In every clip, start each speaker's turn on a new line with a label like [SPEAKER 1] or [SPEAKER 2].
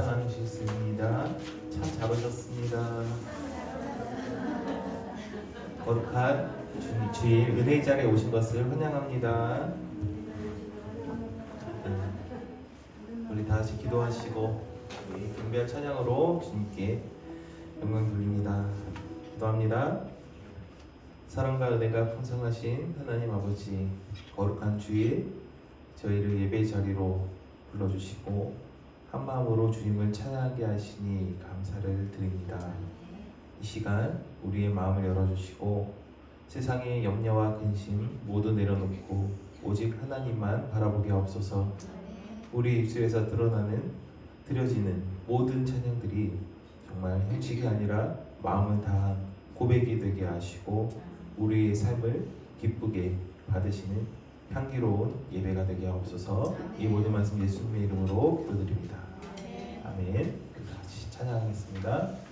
[SPEAKER 1] 찬양하셨습니다. 참 잘하셨습니다. 거룩한 주일 은혜의 자리에 오신 것을 환영합니다. 우리 다 같이 기도하시고 경배할 찬양으로 주님께 영광 돌립니다. 기도합니다. 사랑과 은혜가 풍성하신 하나님 아버지, 거룩한 주일 저희를 예배 자리로 불러주시고 한 마음으로 주님을 찬양하게 하시니 감사를 드립니다. 이 시간 우리의 마음을 열어주시고 세상의 염려와 근심 모두 내려놓고 오직 하나님만 바라보게 하옵소서. 우리 입술에서 드려지는 모든 찬양들이 정말 형식이 아니라 마음을 다한 고백이 되게 하시고 우리의 삶을 기쁘게 받으시는 향기로운 예배가 되게 하옵소서. 이 모든 말씀 예수님의 이름으로 기도드립니다. 아멘. 같이 찬양하겠습니다.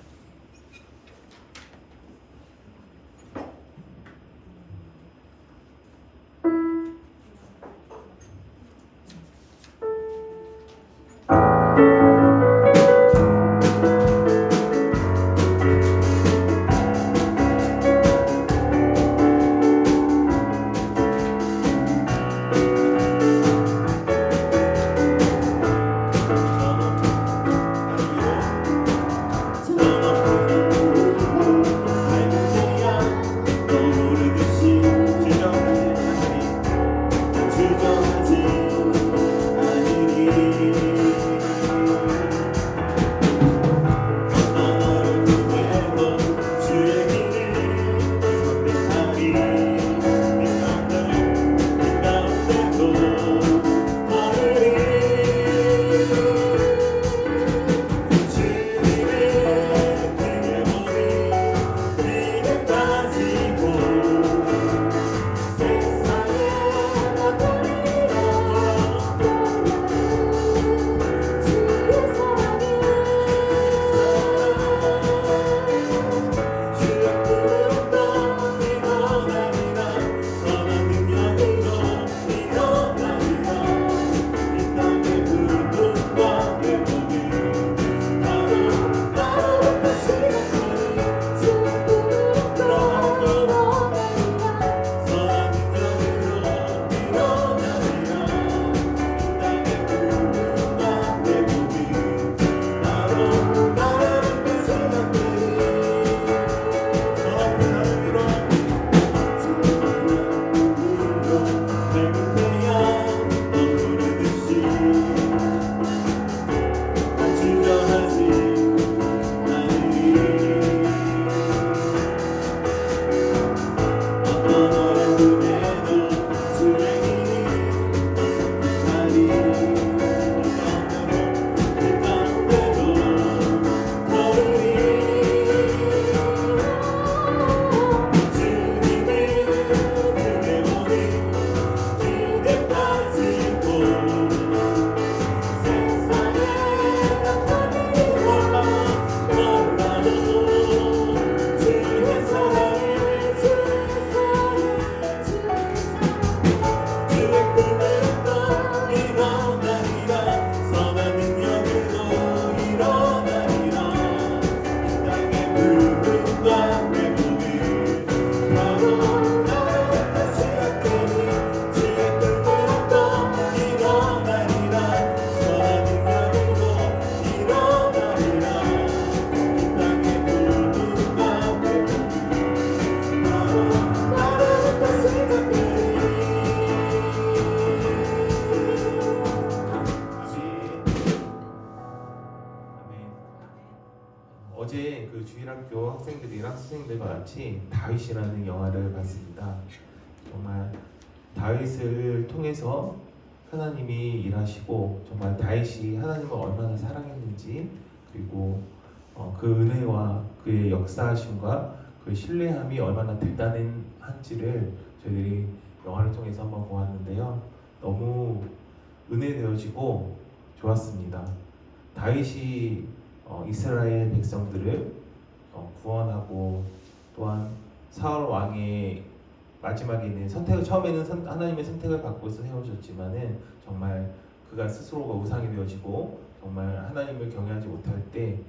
[SPEAKER 1] 어제 그 주일학교 학생들이랑 선생님들과 같이 다윗이라는 영화를 봤습니다. 정말 다윗을 통해서 하나님이 일하시고 정말 다윗이 하나님을 얼마나 사랑했는지 그리고 그 은혜와 그의 역사하심과 그 신뢰함이 얼마나 대단한지를 저희들이 영화를 통해서 한번 보았는데요. 너무 은혜되어지고 좋았습니다. 다윗이 이스라엘 백성들을 구원하고 또한 사울 왕의 마지막에는 처음에는 하나님의 선택을 받고서 세워졌지만은 정말 그가 스스로가 우상이 되어지고 정말 하나님을 경외하지 못할 때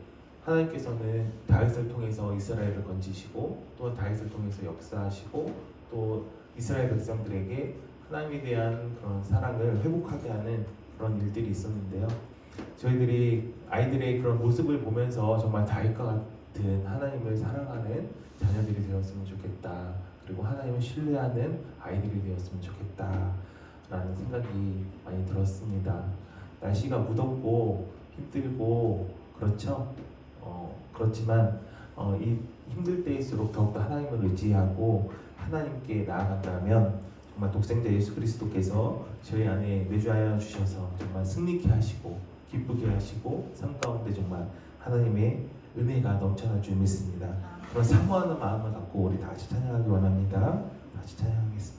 [SPEAKER 1] 하나님께서는 다윗을 통해서 이스라엘을 건지시고 또 다윗을 통해서 역사하시고 또 이스라엘 백성들에게 하나님에 대한 그런 사랑을 회복하게 하는 그런 일들이 있었는데요. 저희들이 아이들의 그런 모습을 보면서 정말 다윗과 같은 하나님을 사랑하는 자녀들이 되었으면 좋겠다. 그리고 하나님을 신뢰하는 아이들이 되었으면 좋겠다 라는 생각이 많이 들었습니다. 날씨가 무덥고 힘들고 그렇죠? 그렇지만 이 힘들 때일수록 더욱더 하나님을 의지하고 하나님께 나아간다면 정말 독생자 예수 그리스도께서 저희 안에 내주하여 주셔서 정말 승리케 하시고 기쁘게 하시고 삶 가운데 정말 하나님의 은혜가 넘쳐날 줄 믿습니다. 그런 사모하는 마음을 갖고 우리 다시 찬양하기 원합니다. 다시 찬양하겠습니다.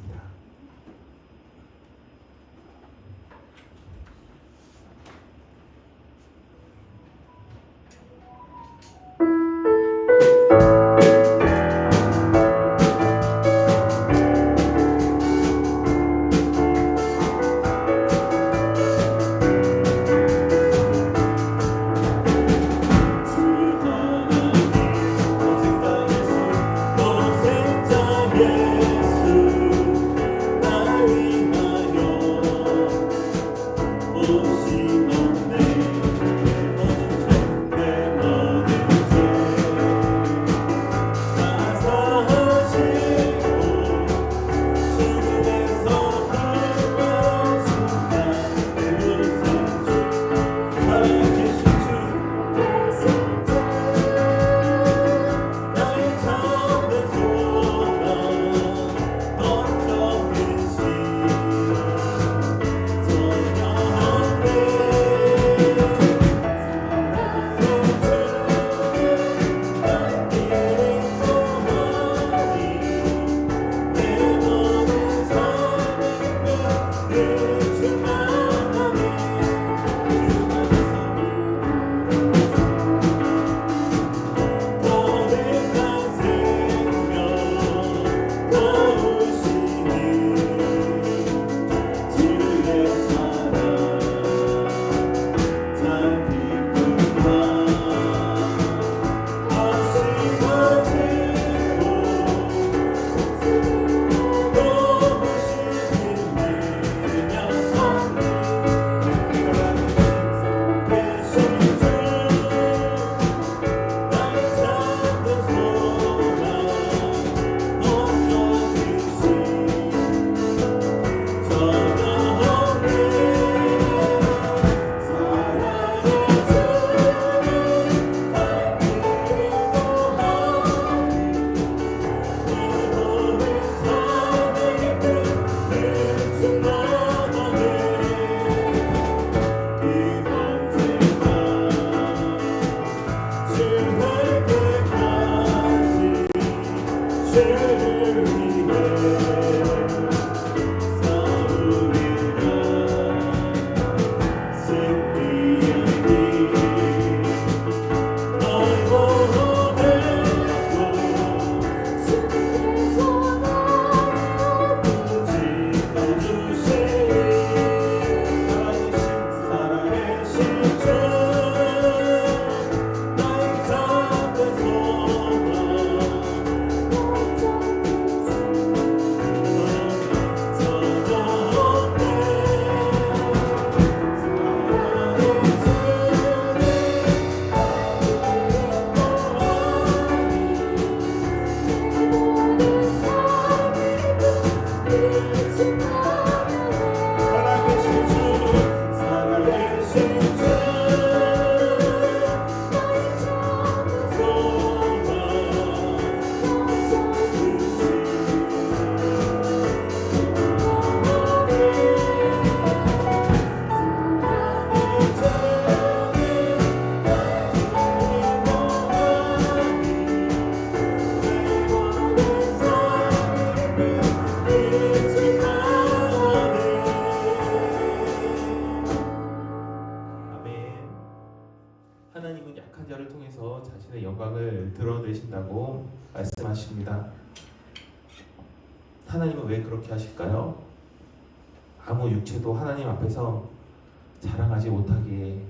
[SPEAKER 1] 하나님은 약한 자를 통해서 자신의 영광을 드러내신다고 말씀하십니다. 하나님은 왜 그렇게 하실까요? 아무 육체도 하나님 앞에서 자랑하지 못하게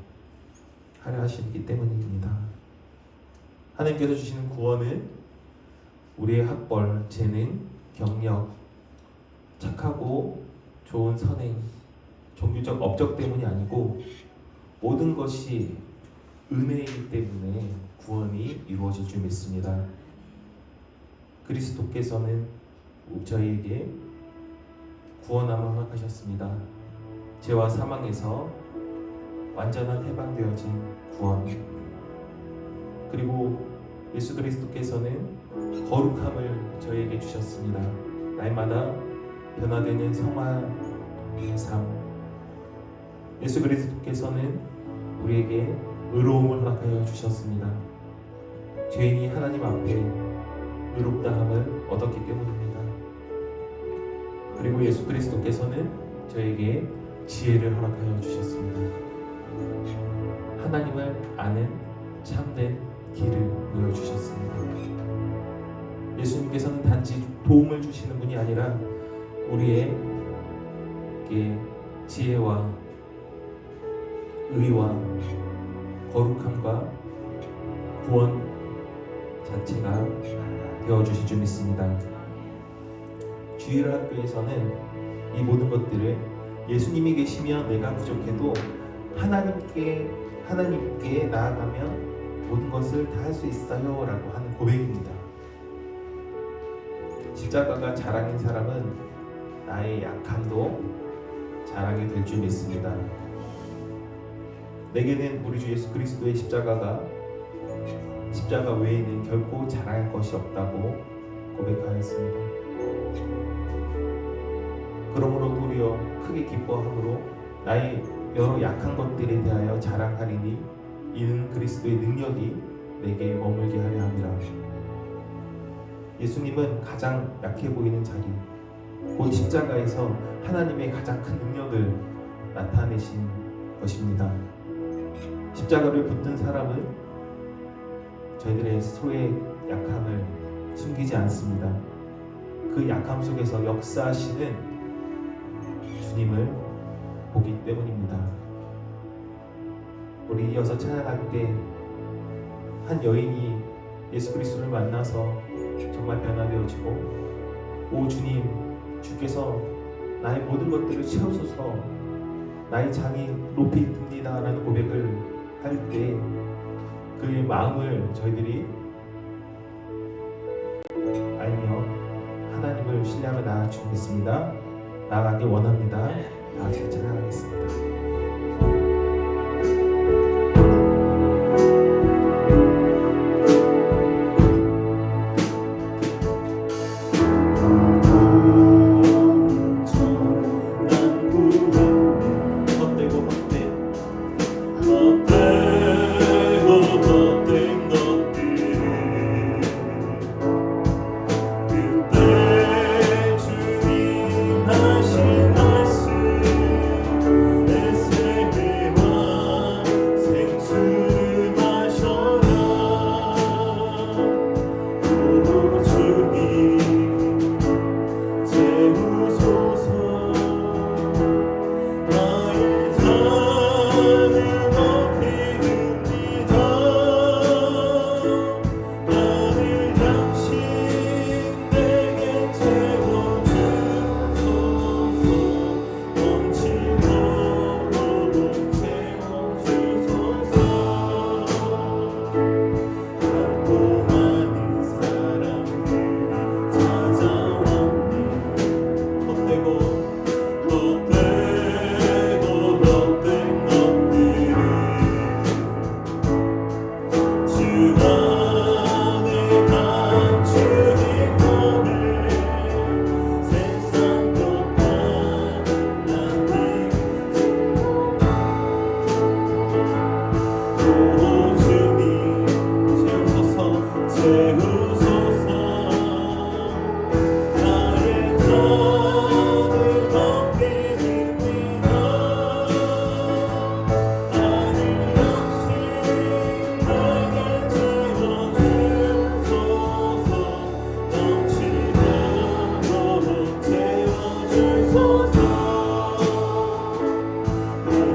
[SPEAKER 1] 하려 하시기 때문입니다. 하나님께서 주시는 구원은 우리의 학벌, 재능, 경력, 착하고 좋은 선행, 종교적 업적 때문이 아니고 모든 것이 은혜이기 때문에 구원이 이루어질 줄 믿습니다. 그리스도께서는 저희에게 구원함을 허락하셨습니다. 죄와 사망에서 완전한 해방되어진 구원, 그리고 예수 그리스도께서는 거룩함을 저희에게 주셨습니다. 날마다 변화되는 성화의 삶, 예수 그리스도께서는 우리에게 의로움을 허락하여 주셨습니다. 죄인이 하나님 앞에 의롭다함을 얻었기 때문입니다. 그리고 예수 그리스도께서는 저에게 지혜를 허락하여 주셨습니다. 하나님을 아는 참된 길을 보여주셨습니다. 예수님께서는 단지 도움을 주시는 분이 아니라 우리에게 지혜와 의와 거룩함과 구원 자체가 되어주실 줄 믿습니다. 주일학교에서는 이 모든 것들을 예수님이 계시면 내가 부족해도 하나님께 나아가면 모든 것을 다 할 수 있어요 라고 하는 고백입니다. 십자가가 자랑인 사람은 나의 약함도 자랑이 될 줄 믿습니다. 내게는 우리 주 예수 그리스도의 십자가 외에는 결코 자랑할 것이 없다고 고백하였습니다. 그러므로 도리어 크게 기뻐함으로 나의 여러 약한 것들에 대하여 자랑하리니 이는 그리스도의 능력이 내게 머물게 하려 함이라. 예수님은 가장 약해 보이는 자리, 곧 십자가에서 하나님의 가장 큰 능력을 나타내신 것입니다. 십자가를 붙든 사람은 저희들의 서로의 약함을 숨기지 않습니다. 그 약함 속에서 역사하시는 주님을 보기 때문입니다. 우리 이어서 찬양할 때 한 여인이 예수 그리스도를 만나서 정말 변화되어지고, 오 주님, 주께서 나의 모든 것들을 채우소서, 나의 장이 높이 듭니다 라는 고백을 할 때 그의 마음을 저희들이 알며 하나님을 신뢰하며 나아가겠습니다. 나아가기 원합니다. 다 같이 찬양하겠습니다.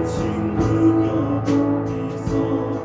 [SPEAKER 1] 친구여 어디서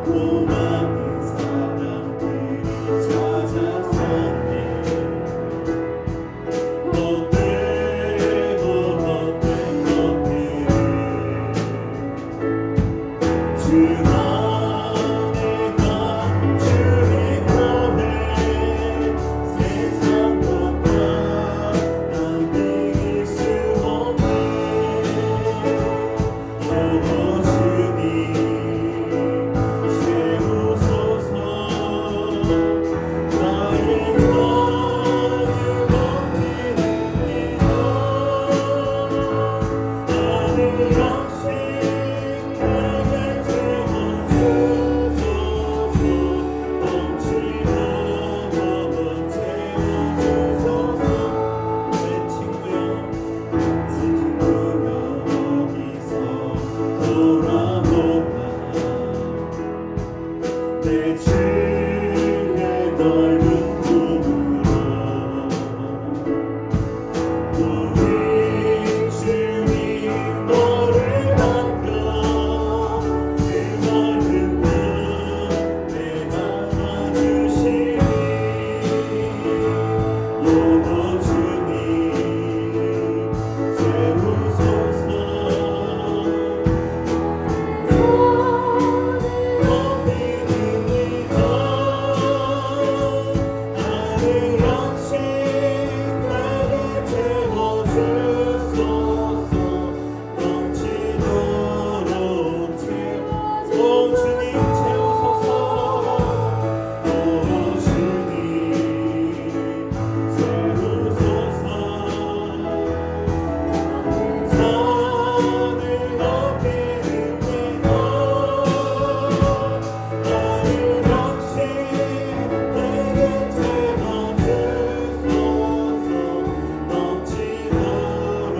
[SPEAKER 2] 또 많은 사람들이 찾아섰네. 헛된 것들을 주 안에 감추기 원해. 세상보다 난 이길 수 없네. 오 주님 세우소서. 나의 마음을 엎드립니다. 나는 역시 내게 채워주소서. 넘치도록 채워주소서. 내 친구여 여기서 돌아보라. 내 주의 넓은 품으로 우리 주님 너를 안겨. 그 넓은 품에 안아주시니. 오 주님 세우소서. 나는 역시 나를 채워주소서. 넘치도록 오 주님 채우소서. 오 주님 세우소서. 산을 높이는구나. 나를 역시 내게 채워주소서. 넘치도록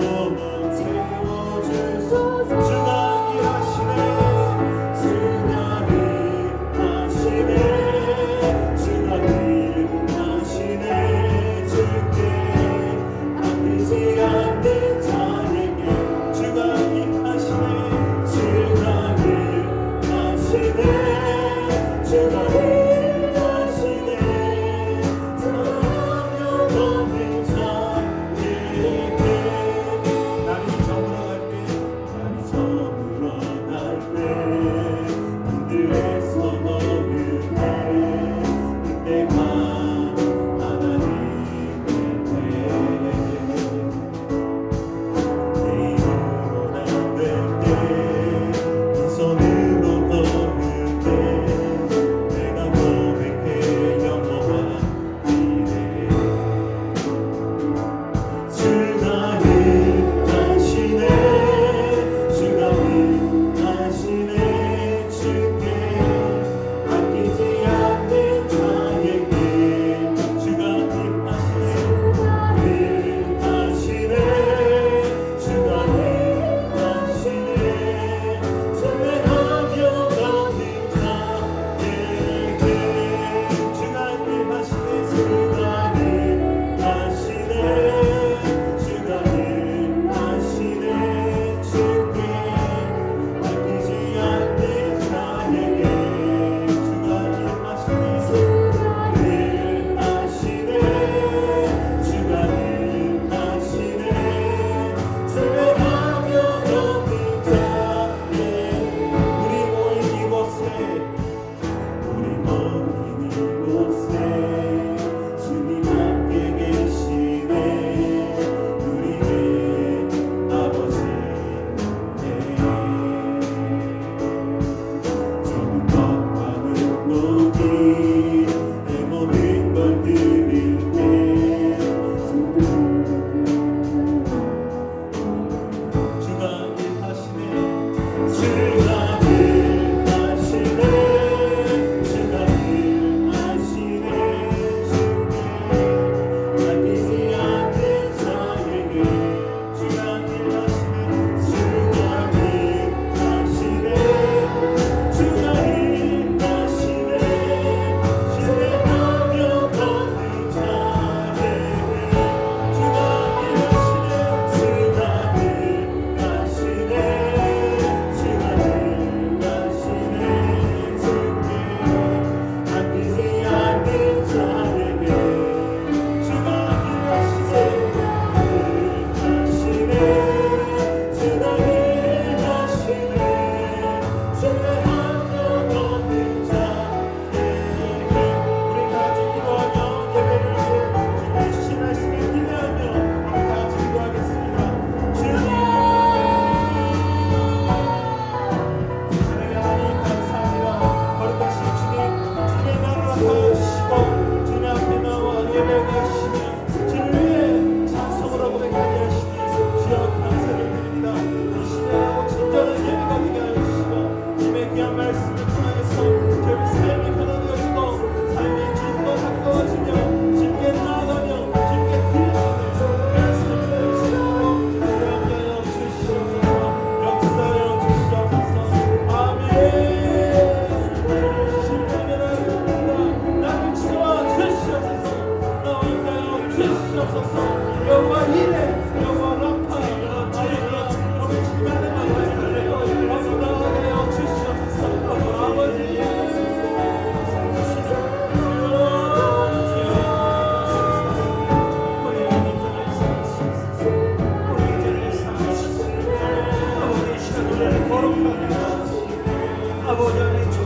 [SPEAKER 2] 채워주소서. 주가 일하시네. 주가 일하시네. 주가 일하시네. 주께 아끼지 않는 자에게 주가 일하시네. 주가 일하시네. 주가 일하시네. 사랑 없는 자에게. 날이 저물어갈 때 그들에서 너를 해. 그때가 하나님의 때. 내 힘으로 남을 때 네 손으로 걸을 때 내가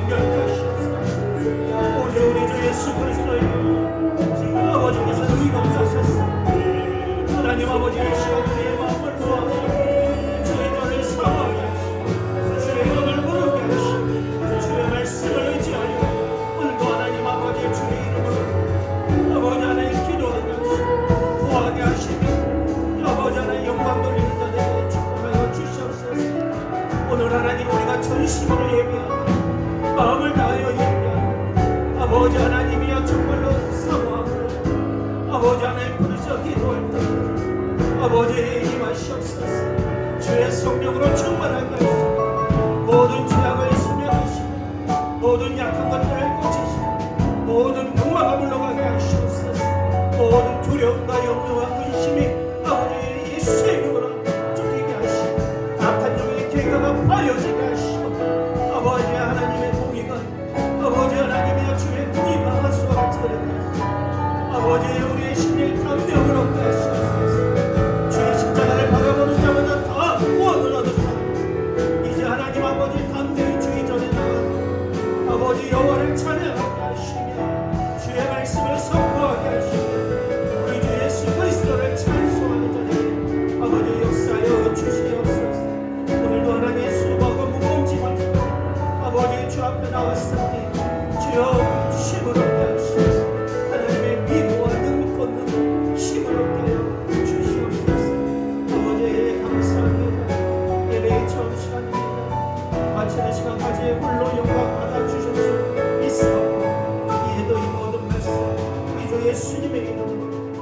[SPEAKER 3] 정결케 하시옵소서. 오직 우리 주 예수 그리스도의 아버지께서 의가 없으셨사 하나님 아버지의 시간 우리의 마음을 모아서 주의 너를 사모하게 하시고 주의 이름을 부르게 하시고 주의 말씀을 의지하여 오늘도 하나님 아버지의 주의 이름으로 아버지 하나님 기도하게 하시고 구하게 하시며 아버지 하나님 영광 돌리는 자들에게 축복하여 주시옵소서. 오늘 하나님 우리가 전심으로 예배하고 마음을 다하여 예배하고 아버지 하나님이여 정말로 사모하고 아버지 하나님 부르셔 기도할 때 아버지 임하시옵소서. 주의 성령으로 충만하게 하시고 모든 죄악을 소멸하시고 모든 약한 것들을 고치시고 모든 공마가 물러가게 하시옵소서. 모든 두려움과 염려와 근심이 아버지 예수의 이름으로 쫓기게 하시고 악한 영의 계가가 파여지게 하시고 아버지 하나님의 공의가 아버지 하나님의 주의 공의가 하수와 같이 되게 하시고 아버지 우리의 심리의 감명을 얻게 하시옵소서. 주의 십자가를 바라보는 자마다 다 구원을 얻으시고 이제 하나님 아버지 담대히 주의 전에 나가고 아버지 여호와를 찬양하게 하시며 주의 말씀을 선포하게 하시며 우리 주 예수 그리스도를 찬송하는 자에게 아버지 역사하여 주시옵소서. 오늘도 하나님의 수고하고 무거운 짐을 지고 아버지 주 앞에 나왔사오니 주여 힘을 얻게 하시고 하나님의 위로와 능력 걷는 힘을 얻게 하여 주시옵소서. 아버지 감사합니다. 예배의 처음 시간입니다. 마치는 시간까지 홀로 영광 받아 주실 수 있사오고 이제도 이 모든 말씀 우리 주 예수님의 이름으로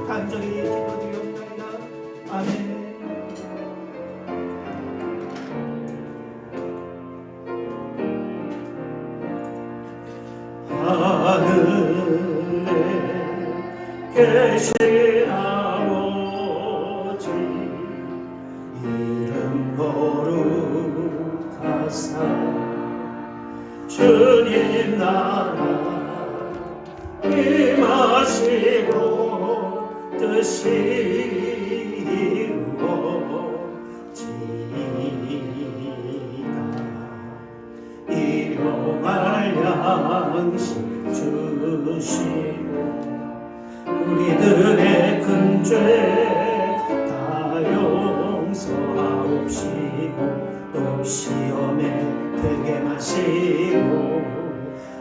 [SPEAKER 3] 간절히 기도드리옵나이다. 아멘.
[SPEAKER 2] 하늘에 계신 아버지 이름 거룩하사 주님 나라 임하시고 뜻이 이루어지이다. 일용할 양식 주시고 우리들의 근죄 다 용서하옵시고 또 시험에 들게 마시고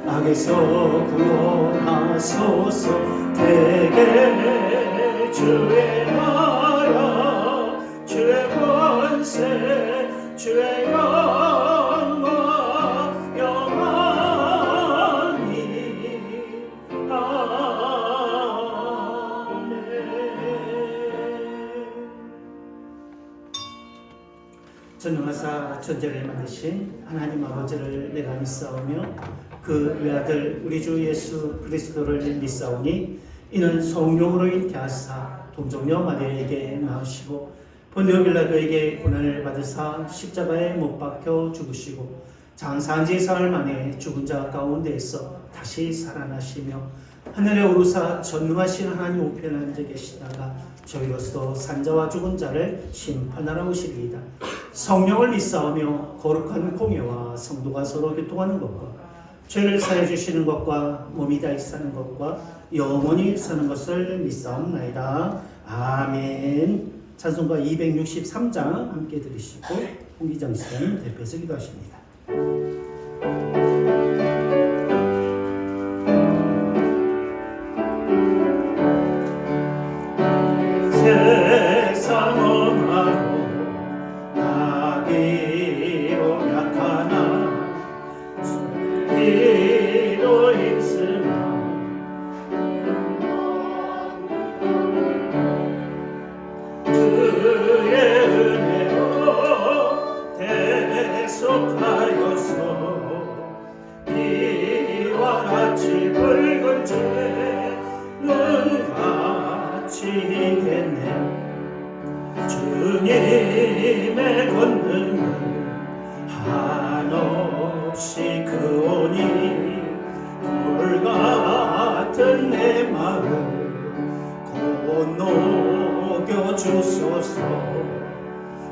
[SPEAKER 2] 악에서 구원하소서. 대개 주의 나라 주의 권세 주의 영광 영원히 아멘.
[SPEAKER 3] 전능하사 천지를 만드신 하나님 아버지를 내가 믿사오며 그 외아들 우리 주 예수 그리스도를 믿사오니 이는 성령으로 잉태하사 동정녀 마리아에게 낳으시고 본디오 빌라도에게 고난을 받으사 십자가에 못 박혀 죽으시고 장사한 지 사흘 만에 죽은 자 가운데에서 다시 살아나시며 하늘에 오르사 전능하신 하나님 우편에 앉아 계시다가 저희로서 산자와 죽은 자를 심판하러 오시리이다. 성령을 믿사오며 거룩한 공예와 성도가 서로 교통하는 것과 죄를 사해 주시는 것과 몸이 다시 사는 것과 영원히 사는 것을 믿사옵나이다. 아멘. 찬송가 263장 함께 들으시고 홍기정 시장님 대표해서 기도하십니다.
[SPEAKER 2] 세상 엄하고 나비로 약하나 비로 힘쓰나 주의 은혜로 대속하여서 비와 같이 붉은 죄는 가치겠네. 주님의 권능을 한없이 그오니 돌같은 내 마음 건너겨 주소서.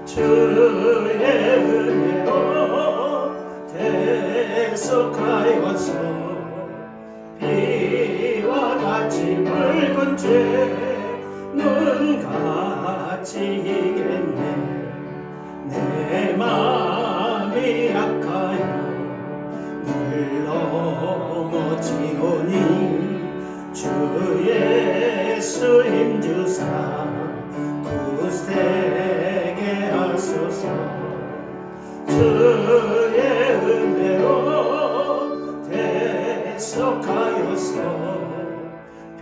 [SPEAKER 2] 주의 은혜로 대속하여서 비와 같이 붉은 죄는 같이 이겠네. 내 마음이 약하여 늘 넘어지오니 주 예수 힘주사 굳세게 하소서. 주의 은혜로 대속하여서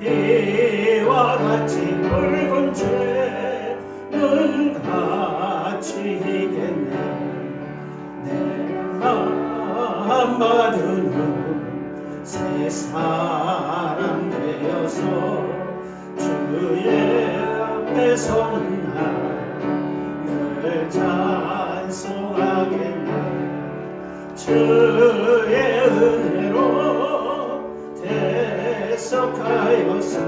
[SPEAKER 2] 비와 같이 붉은 죄는 같이 이겠네. 내 마음 받으는 새 사람 되어서 주의 앞에 서는 날 늘 찬송하겠네. 주의 은혜로 대속하여서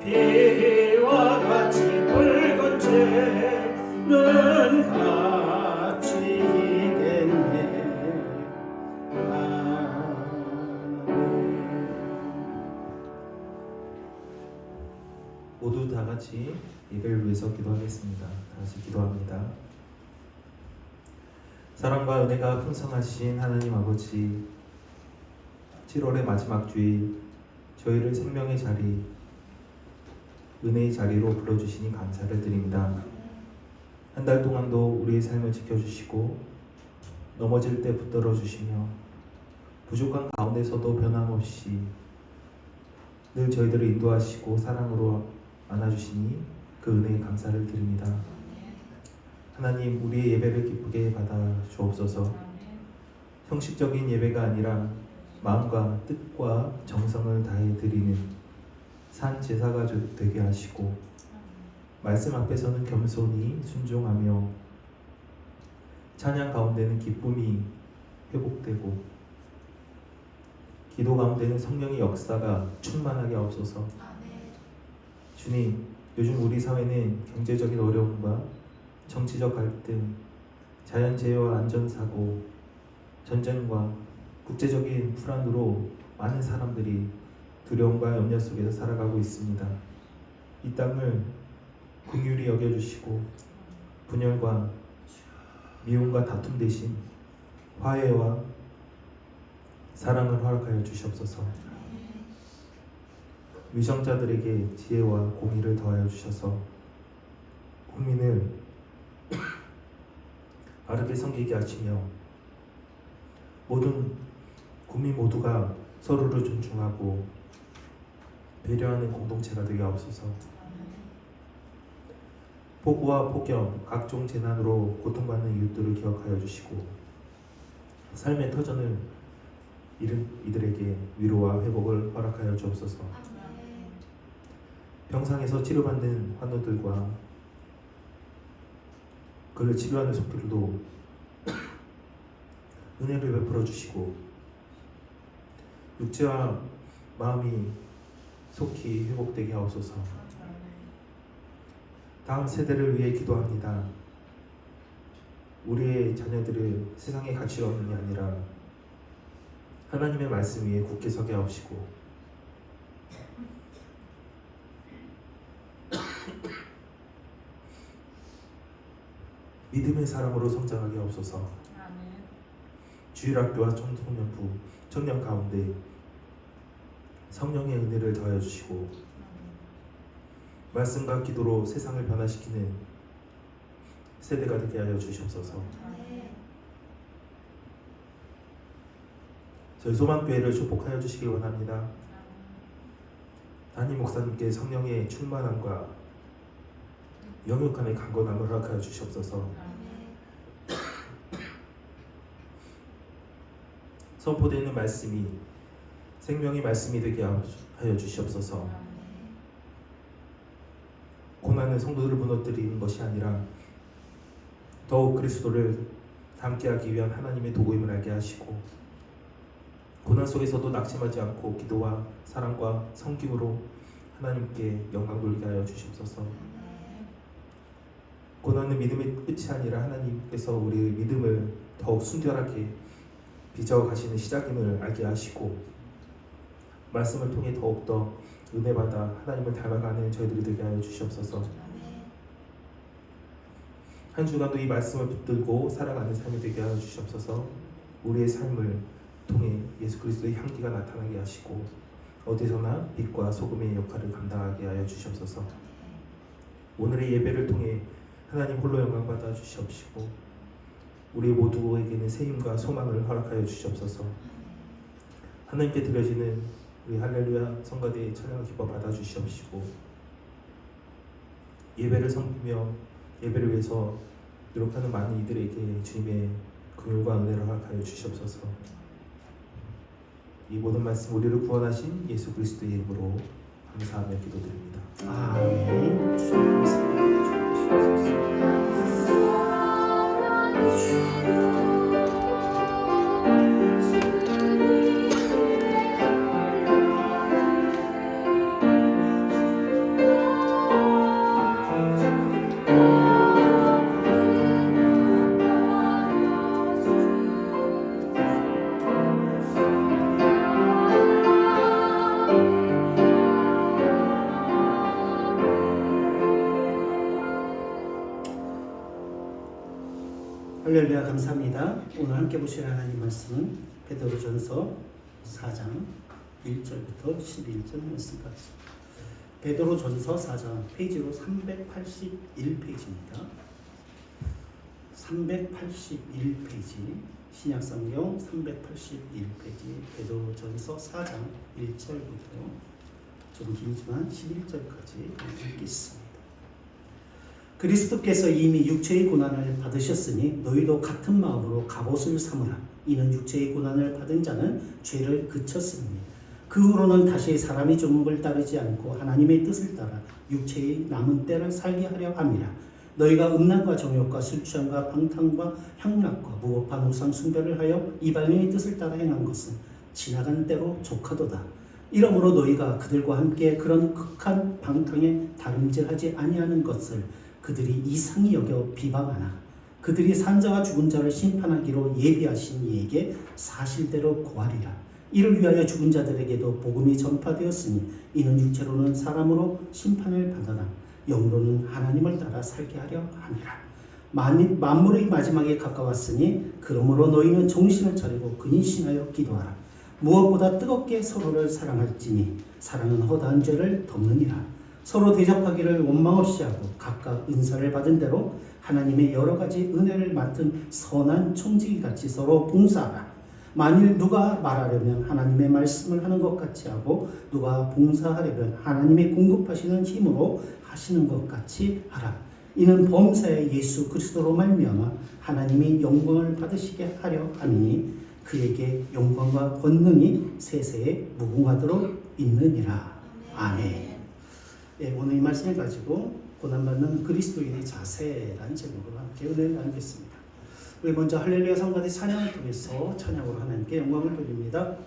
[SPEAKER 2] 비와 같이 붉은 죄는 같이 이겠네.
[SPEAKER 1] 모두 다 같이 예배를 위해서 기도하겠습니다. 다 같이 기도합니다. 사랑과 은혜가 풍성하신 하나님 아버지, 7월의 마지막 주일 저희를 생명의 자리, 은혜의 자리로 불러주시니 감사를 드립니다. 한 달 동안도 우리의 삶을 지켜주시고 넘어질 때 붙들어 주시며 부족한 가운데서도 변함없이 늘 저희들을 인도하시고 사랑으로 안아주시니 그 은혜에 감사를 드립니다. 하나님, 우리의 예배를 기쁘게 받아 주옵소서. 형식적인 예배가 아니라 마음과 뜻과 정성을 다해 드리는 산 제사가 되게 하시고 말씀 앞에서는 겸손히 순종하며 찬양 가운데는 기쁨이 회복되고 기도 가운데는 성령의 역사가 충만하게 하옵소서. 주님, 요즘 우리 사회는 경제적인 어려움과 정치적 갈등, 자연재해와 안전사고, 전쟁과 국제적인 불안으로 많은 사람들이 두려움과 염려 속에서 살아가고 있습니다. 이 땅을 긍휼히 여겨주시고 분열과 미움과 다툼 대신 화해와 사랑을 허락하여 주시옵소서. 위정자들에게 지혜와 공의를 더하여 주셔서 국민을 바르게 섬기게 하시며 모든 국민 모두가 서로를 존중하고 배려하는 공동체가 되게 하옵소서. 폭우와 폭염, 각종 재난으로 고통받는 이웃들을 기억하여 주시고 삶의 터전을 잃은 이들에게 위로와 회복을 허락하여 주옵소서. 병상에서 치료받는 환우들과 그를 치료하는 속들도 은혜를 베풀어 주시고 육체와 마음이 속히 회복되게 하옵소서. 다음 세대를 위해 기도합니다. 우리의 자녀들을 세상의 가치 없는 게 아니라 하나님의 말씀 위에 굳게 서게 하옵시고 믿음의 사람으로 성장하게 하옵소서. 주일학교와 청소년부, 청년 가운데 성령의 은혜를 더하여 주시고 말씀과 기도로 세상을 변화시키는 세대가 되게 하여 주시옵소서. 저희 소망교회를 축복하여 주시기 원합니다. 담임 목사님께 성령의 충만함과 영육함의 강건함을 허락하여 주시옵소서. 선포되는 말씀이 생명의 말씀이 되게 하여 주시옵소서. 고난은 성도들을 무너뜨리는 것이 아니라 더욱 그리스도를 함께하기 위한 하나님의 도구임을 알게 하시고 고난 속에서도 낙심하지 않고 기도와 사랑과 섬김으로 하나님께 영광 돌리게 하여 주시옵소서. 고난은 믿음의 끝이 아니라 하나님께서 우리의 믿음을 더욱 순결하게 빚어 가시는 시작임을 알게 하시고 말씀을 통해 더욱더 은혜받아 하나님을 닮아가는 저희들이 되게 하여 주시옵소서. 한 주간도 이 말씀을 붙들고 살아가는 삶이 되게 하여 주시옵소서. 우리의 삶을 통해 예수 그리스도의 향기가 나타나게 하시고 어디서나 빛과 소금의 역할을 감당하게 하여 주시옵소서. 오늘의 예배를 통해 하나님 홀로 영광 받아 주시옵시고 우리 모두에게는 새 힘과 소망을 허락하여 주시옵소서. 하나님께 드려지는 우리 할렐루야 성가대의 찬양을 기뻐 받아 주시옵시고 예배를 섬기며 예배를 위해서 노력하는 많은 이들에게 주님의 긍휼과 은혜를 허락하여 주시옵소서. 이 모든 말씀 우리를 구원하신 예수 그리스도의 이름으로 감사하며 기도드립니다.
[SPEAKER 2] 아멘. 주님 할렐루야 감사합니다. 오늘 함께 보실 하나님 말씀은 베드로전서 4장 1절부터 11절 말씀까지. 베드로전서 4장 페이지로 381페이지입니다. 381페이지 신약성경 381페이지 베드로전서 4장 1절부터 좀 길지만 11절까지 읽겠습니다. 그리스도께서 이미 육체의 고난을 받으셨으니 너희도 같은 마음으로 갑옷을 삼으라. 이는 육체의 고난을 받은 자는 죄를 그쳤으니 그 후로는 다시 사람이 종목을 따르지 않고 하나님의 뜻을 따라 육체의 남은 때를 살게 하려 함이라. 너희가 음란과 정욕과 술 취함과 방탕과 향락과 무법한 우상 숭배를 하여 이방인의 뜻을 따라 행한 것은 지나간 때로 족하도다. 이러므로 너희가 그들과 함께 그런 극한 방탕에 다름질하지 아니하는 것을 그들이 이상히 여겨 비방하나 그들이 산자와 죽은 자를 심판하기로 예비하신 이에게 사실대로 고하리라. 이를 위하여 죽은 자들에게도 복음이 전파되었으니 이는 육체로는 사람으로 심판을 받아나 영으로는 하나님을 따라 살게 하려 함이라. 만물의 마지막에 가까웠으니 그러므로 너희는 정신을 차리고 근신하여 기도하라. 무엇보다 뜨겁게 서로를 사랑할지니 사랑은 허다한 죄를 덮느니라. 서로 대접하기를 원망 없이 하고 각각 은사를 받은 대로 하나님의 여러 가지 은혜를 맡은 선한 청지기 같이 서로 봉사하라. 만일 누가 말하려면 하나님의 말씀을 하는 것 같이 하고 누가 봉사하려면 하나님의 공급하시는 힘으로 하시는 것 같이 하라. 이는 범사의 예수 그리스도로 말미암아 하나님이 영광을 받으시게 하려 함이니 그에게 영광과 권능이 세세에 무궁하도록 있느니라. 아멘. 예, 오늘 이 말씀을 가지고 고난받는 그리스도인의 자세라는 제목으로 함께 은혜를 나누겠습니다. 우리 먼저 할렐루야 성가대 찬양을 통해서 찬양으로 하나님께 영광을 돌립니다.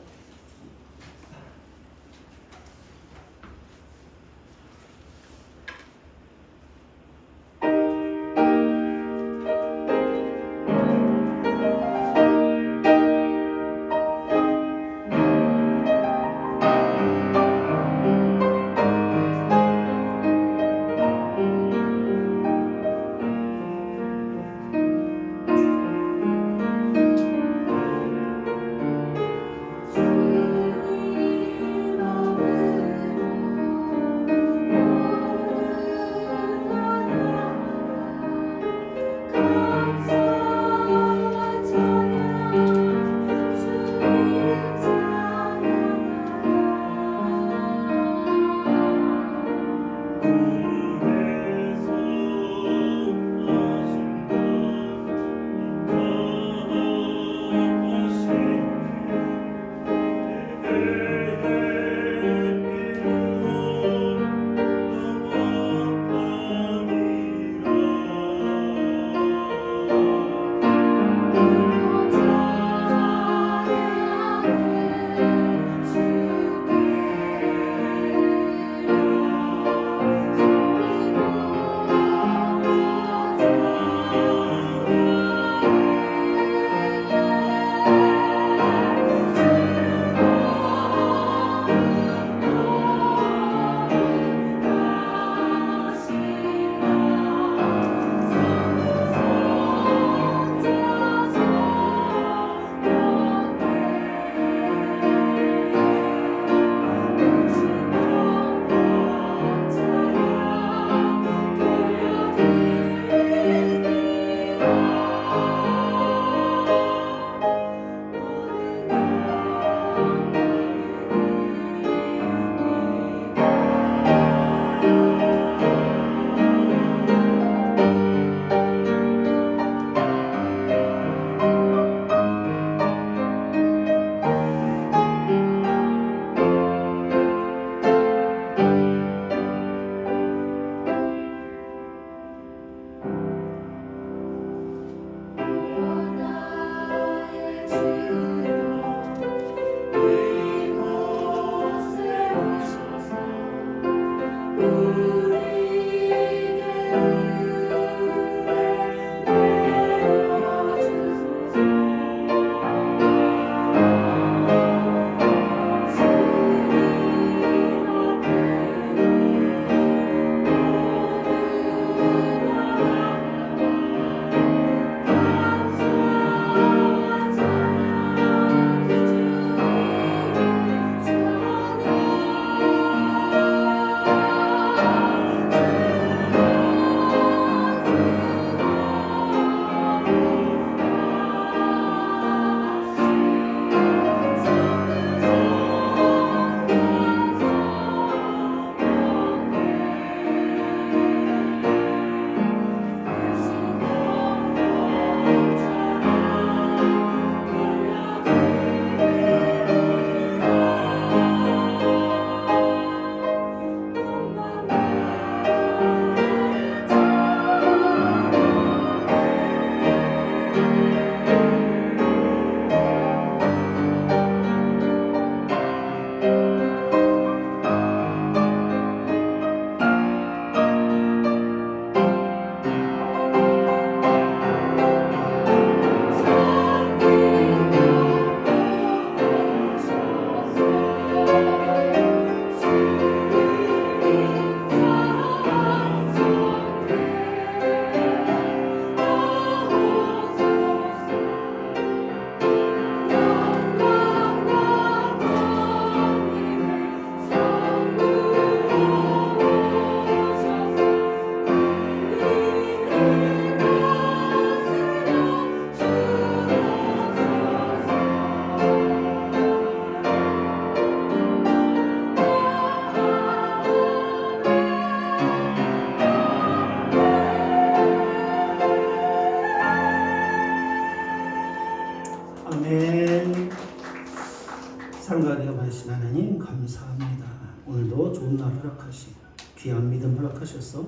[SPEAKER 2] 기다려 받으신 하나님 감사합니다. 오늘도 좋은 날 허락하시고 귀한 믿음 허락하셔서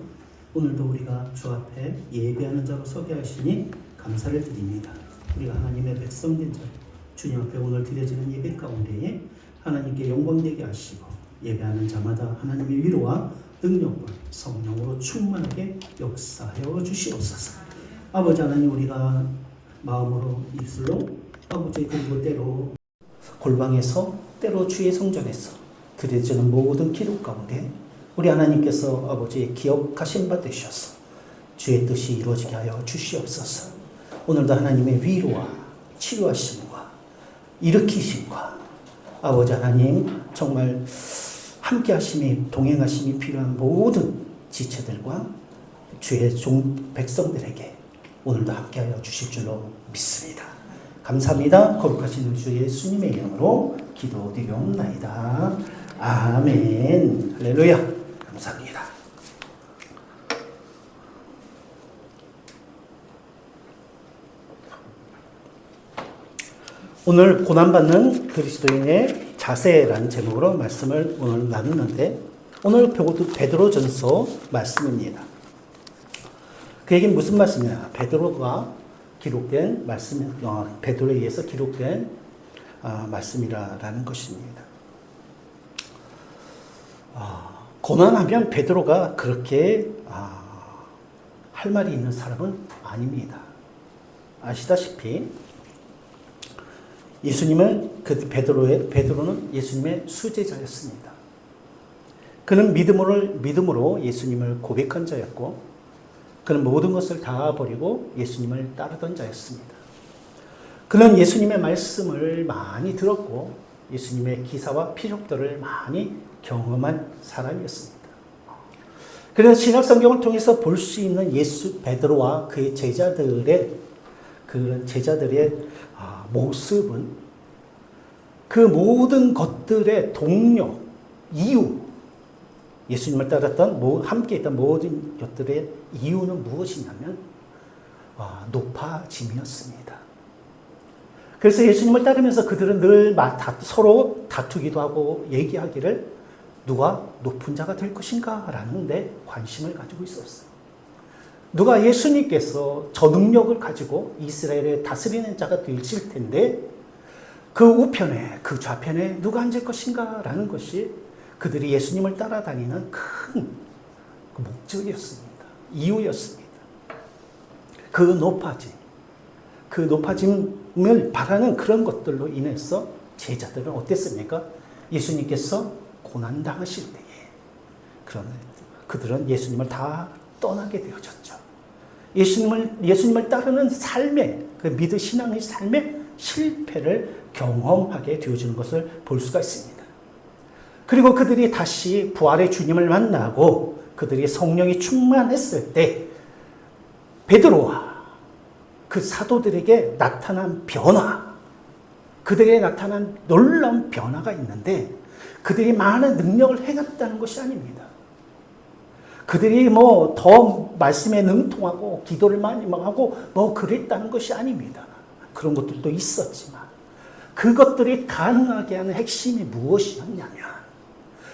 [SPEAKER 2] 오늘도 우리가 주 앞에 예배하는 자로 서게 하시니 감사를 드립니다. 우리가 하나님의 백성된 자 주님 앞에 오늘 드려지는 예배 가운데에 하나님께 영광되게 하시고 예배하는 자마다 하나님의 위로와 능력과 성령으로 충만하게 역사하여 주시옵소서. 아버지 하나님, 우리가 마음으로 입술로 아버지 그리고 때로 골방에서 때로 주의 성전에서 드려지는 모든 기도 가운데 우리 하나님께서 아버지 기억하신 바 되셔서 주의 뜻이 이루어지게 하여 주시옵소서. 오늘도 하나님의 위로와 치료하심과 일으키심과 아버지 하나님 정말 함께 하심이 동행하심이 필요한 모든 지체들과 주의 백성들에게 오늘도 함께하여 주실 줄로 믿습니다. 감사합니다. 거룩하신 주 예수님의 이름으로 기도드리옵나이다. 아멘. 할렐루야. 감사합니다. 오늘 고난받는 그리스도인의 자세라는 제목으로 말씀을 오늘 나누는데, 오늘 베드로전서 말씀입니다. 그 얘기는 무슨 말씀이냐? 베드로가 기록된 말씀, 베드로에 의해서 기록된 말씀이라는 것입니다. 고난하면 베드로가 그렇게 할 말이 있는 사람은 아닙니다. 아시다시피 베드로는 예수님의 수제자였습니다. 그는 믿음으로 예수님을 고백한 자였고, 그는 모든 것을 다 버리고 예수님을 따르던 자였습니다. 그는 예수님의 말씀을 많이 들었고, 예수님의 기사와 피력들을 많이 경험한 사람이었습니다. 그래서 신약성경을 통해서 볼 수 있는 베드로와 그의 제자들의 모습은 그 모든 것들의 동력, 이유, 예수님을 따랐던 함께 있던 모든 것들의 이유는 무엇이냐면 높아짐이었습니다. 그래서 예수님을 따르면서 그들은 늘 서로 다투기도 하고 얘기하기를 누가 높은 자가 될 것인가 라는 데 관심을 가지고 있었어요. 누가 예수님께서 저 능력을 가지고 이스라엘을 다스리는 자가 되실 텐데 그 우편에 그 좌편에 누가 앉을 것인가 라는 것이 그들이 예수님을 따라다니는 큰 목적이었습니다. 이유였습니다. 그 높아짐을 바라는 그런 것들로 인해서 제자들은 어땠습니까? 예수님께서 고난당하실 때에 그들은 예수님을 다 떠나게 되어졌죠. 예수님을 따르는 삶의 신앙의 삶의 실패를 경험하게 되어지는 것을 볼 수가 있습니다. 그리고 그들이 다시 부활의 주님을 만나고 그들이 성령이 충만했을 때 베드로와 그 사도들에게 나타난 그들에게 나타난 놀라운 변화가 있는데, 그들이 많은 능력을 행했다는 것이 아닙니다. 그들이 더 말씀에 능통하고 기도를 많이 하고 그랬다는 것이 아닙니다. 그런 것들도 있었지만 그것들이 가능하게 하는 핵심이 무엇이었냐면,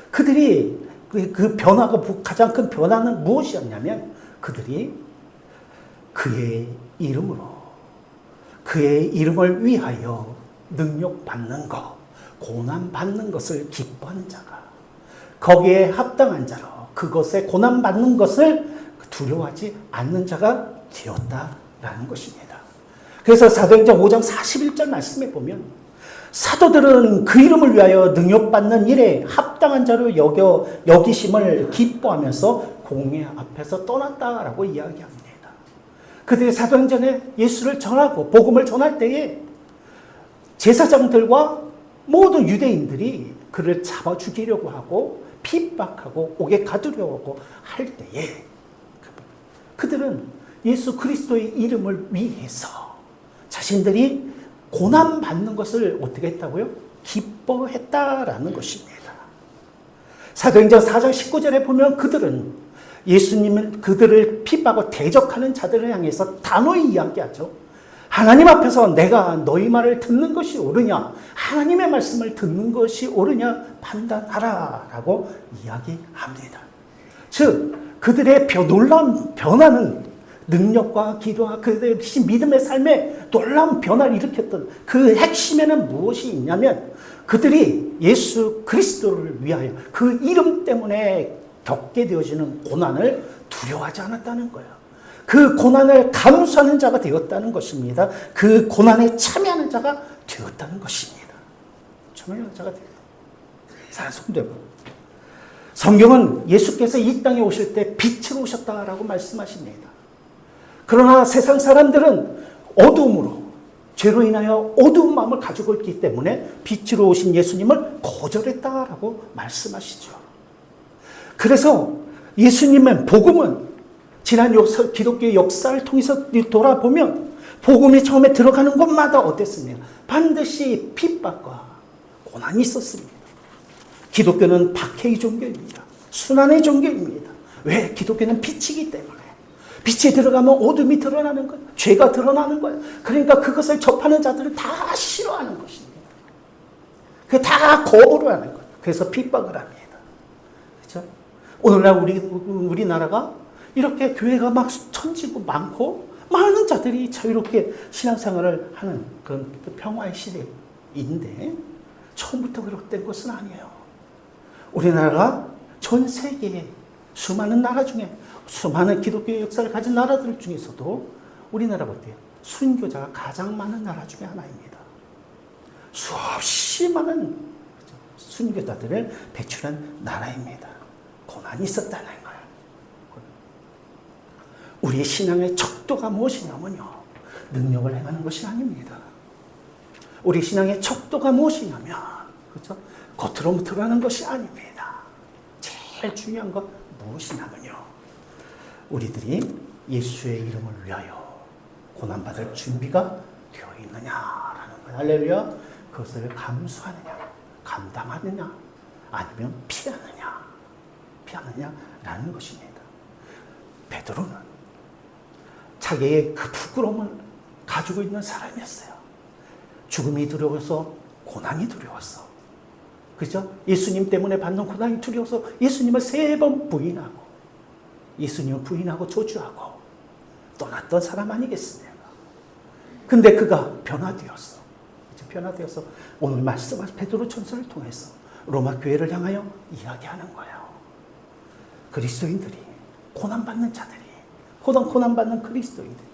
[SPEAKER 2] 그들이 그 변화가 가장 큰 변화는 무엇이었냐면, 그들이 그의 이름을 위하여 능력 받는 것, 고난 받는 것을 기뻐하는 자가, 거기에 합당한 자로 그것에 고난 받는 것을 두려워하지 않는 자가 되었다라는 것입니다. 그래서 사도행전 5장 41절 말씀에 보면 사도들은 그 이름을 위하여 능력받는 일에 합당한 자로 여기심을 기뻐하면서 공회 앞에서 떠났다라고 이야기합니다. 그들이 사도행전에 예수를 전하고 복음을 전할 때에 제사장들과 모든 유대인들이 그를 잡아 죽이려고 하고 핍박하고 옥에 가두려고 하고 할 때에 그들은 예수 그리스도의 이름을 위해서 자신들이 고난받는 것을 어떻게 했다고요? 기뻐했다라는 것입니다. 사도행전 4장 19절에 보면 그들은 그들을 핍박하고 대적하는 자들을 향해서 단호히 이야기하죠. 하나님 앞에서 내가 너희 말을 듣는 것이 옳으냐, 하나님의 말씀을 듣는 것이 옳으냐 판단하라 라고 이야기합니다. 즉 그들의 놀라운 변화는 능력과 기도와 그들의 믿음의 삶에 놀라운 변화를 일으켰던 그 핵심에는 무엇이 있냐면 그들이 예수 그리스도를 위하여 그 이름 때문에 겪게 되어지는 고난을 두려워하지 않았다는 거예요. 그 고난을 감수하는 자가 되었다는 것입니다. 그 고난에 참여하는 자가 되었다는 것입니다. 참여하는 자가 되었다. 사랑하는 성도 여러분, 성경은 예수께서 이 땅에 오실 때 빛으로 오셨다라고 말씀하십니다. 그러나 세상 사람들은 어두움으로, 죄로 인하여 어두운 마음을 가지고 있기 때문에 빛으로 오신 예수님을 거절했다라고 말씀하시죠. 그래서 예수님의 복음은 지난 기독교의 역사를 통해서 돌아보면 복음이 처음에 들어가는 곳마다 어땠습니까? 반드시 핍박과 고난이 있었습니다. 기독교는 박해의 종교입니다. 순환의 종교입니다. 왜? 기독교는 빛이기 때문에. 빛이 들어가면 어둠이 드러나는 거예요. 죄가 드러나는 거예요. 그러니까 그것을 접하는 자들은 다 싫어하는 것입니다. 그게 다 거부를 하는 거예요. 그래서 핍박을 합니다. 그렇죠? 오늘날 우리나라가 이렇게 교회가 막 천지고 많고 많은 자들이 자유롭게 신앙생활을 하는 그런 평화의 시대인데 처음부터 그렇게 된 것은 아니에요. 우리나라가 전 세계에 수많은 나라 중에 수많은 기독교 역사를 가진 나라들 중에서도 우리나라가 어때요? 순교자가 가장 많은 나라 중에 하나입니다. 수없이 많은 순교자들을 배출한 나라입니다. 고난이 있었다는 거예요. 우리의 신앙의 척도가 무엇이냐면요, 능력을 행하는 것이 아닙니다. 우리 신앙의 척도가 무엇이냐면, 그렇죠? 겉으로 드러나는 것이 아닙니다. 제일 중요한 것 무엇이냐면요, 우리들이 예수의 이름을 위하여 고난받을 준비가 되어 있느냐라는 거예요. 할렐루야. 그것을 감수하느냐, 감당하느냐, 아니면 피하느냐라는 것입니다. 베드로는 자기의 그 부끄러움을 가지고 있는 사람이었어요. 죽음이 두려워서, 고난이 두려웠어. 그죠? 예수님 때문에 받는 고난이 두려워서 예수님을 3번 부인하고, 예수님을 부인하고 저주하고 떠났던 사람 아니겠습니까? 근데 그가 변화되었어. 변화되어서 오늘 말씀하신 베드로 전서를 통해서 로마 교회를 향하여 이야기하는 거예요. 그리스도인들이, 고난받는 자들이, 고난받는 그리스도인들이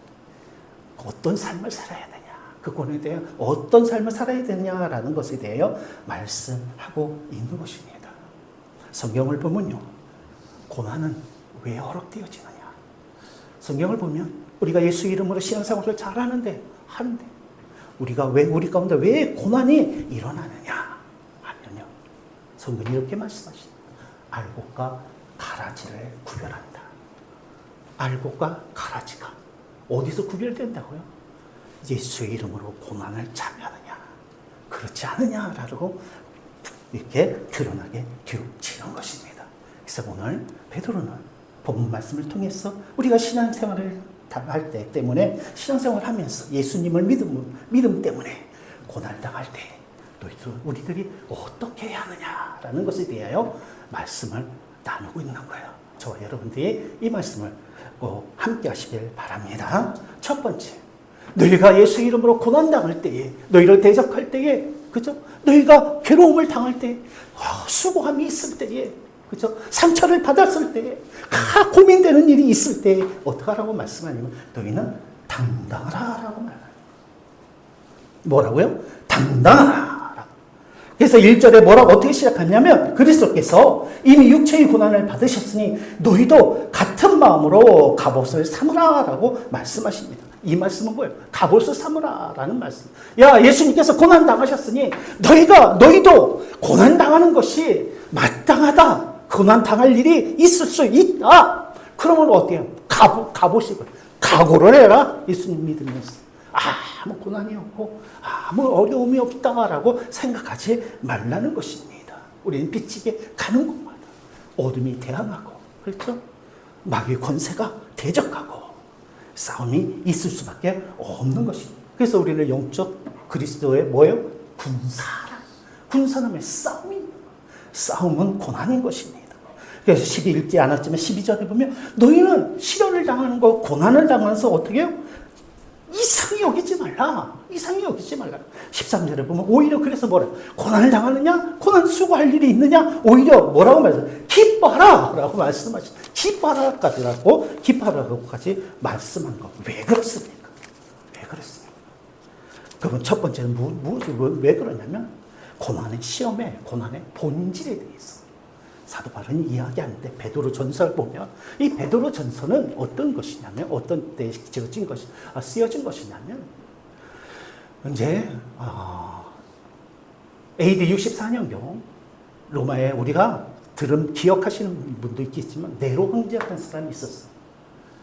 [SPEAKER 2] 어떤 삶을 살아야 되냐, 그 고난에 대해 어떤 삶을 살아야 되냐라는 것에 대하여 말씀하고 있는 것입니다. 성경을 보면요, 고난은 왜 허락되어지느냐. 성경을 보면 우리가 예수 이름으로 신앙생활을 잘하는데 우리 가운데 왜 고난이 일어나느냐 하면요, 성경이 이렇게 말씀하십니다. 알곡과 가라지를 구별한다. 알곡과 가라지가 어디서 구별된다고요? 예수의 이름으로 고난을 참여하느냐, 그렇지 않느냐라고 이렇게 드러나게 되어지는 것입니다. 그래서 오늘 베드로는 본문 말씀을 통해서 우리가 신앙생활을 할 때 때문에 신앙생활을 하면서 예수님을 믿음 때문에 고난을 당할 때 우리들이 어떻게 해야 하느냐라는 것에 대하여 말씀을 나누고 있는 거예요. 저와 여러분들이 이 말씀을 꼭 함께 하시길 바랍니다. 첫 번째, 너희가 예수 이름으로 고난당할 때에, 너희를 대적할 때에, 그죠? 너희가 괴로움을 당할 때, 수고함이 있을 때에, 그죠? 상처를 받았을 때에, 고민되는 일이 있을 때에 어떻게 하라고 말씀하냐면 너희는 당당하라라고 말해요. 뭐라고요? 당당하라. 그래서 1절에 뭐라고 어떻게 시작하냐면 그리스도께서 이미 육체의 고난을 받으셨으니 너희도 같은 마음으로 갑옷을 삼으라라고 말씀하십니다. 이 말씀은 뭐예요? 갑옷을 삼으라라는 말씀. 야, 예수님께서 고난 당하셨으니 너희도 고난 당하는 것이 마땅하다. 고난 당할 일이 있을 수 있다. 그러면 어때요? 갑옷이고 각오를 해라. 예수님 믿으면서. 아무 고난이 없고 아무 어려움이 없다라고 생각하지 말라는 것입니다. 우리는 빛이게 가는 곳마다 어둠이 대항하고, 그렇죠? 마귀의 권세가 대적하고 싸움이 있을 수밖에 없는 것입니다. 그래서 우리는 영적 그리스도의 뭐예요? 군사라면 싸움은 고난인 것입니다. 그래서 12 안 왔지만 12절에 보면 너희는 시련을 당하는 거, 고난을 당하면서 어떻게 해요? 이상히 여기지 말라. 13절에 보면 오히려 그래서 뭐라? 고난을 당하느냐? 고난 수고할 일이 있느냐? 오히려 뭐라고 말해요? 기뻐하라! 라고 말씀하시죠. 기뻐하라고까지 말씀한 거. 왜 그렇습니까? 그러면 첫 번째는 왜 그러냐면 고난의 본질에 대해서 사도 바울은 이야기하는데 베드로 전서를 보면 이 베드로 전서는 어떤 것이냐면 어떤 때에 쓰여진 것이냐면 이제 AD 64년경 로마에 우리가 기억하시는 분도 있겠지만 네로 황제라는 사람이 있었어요.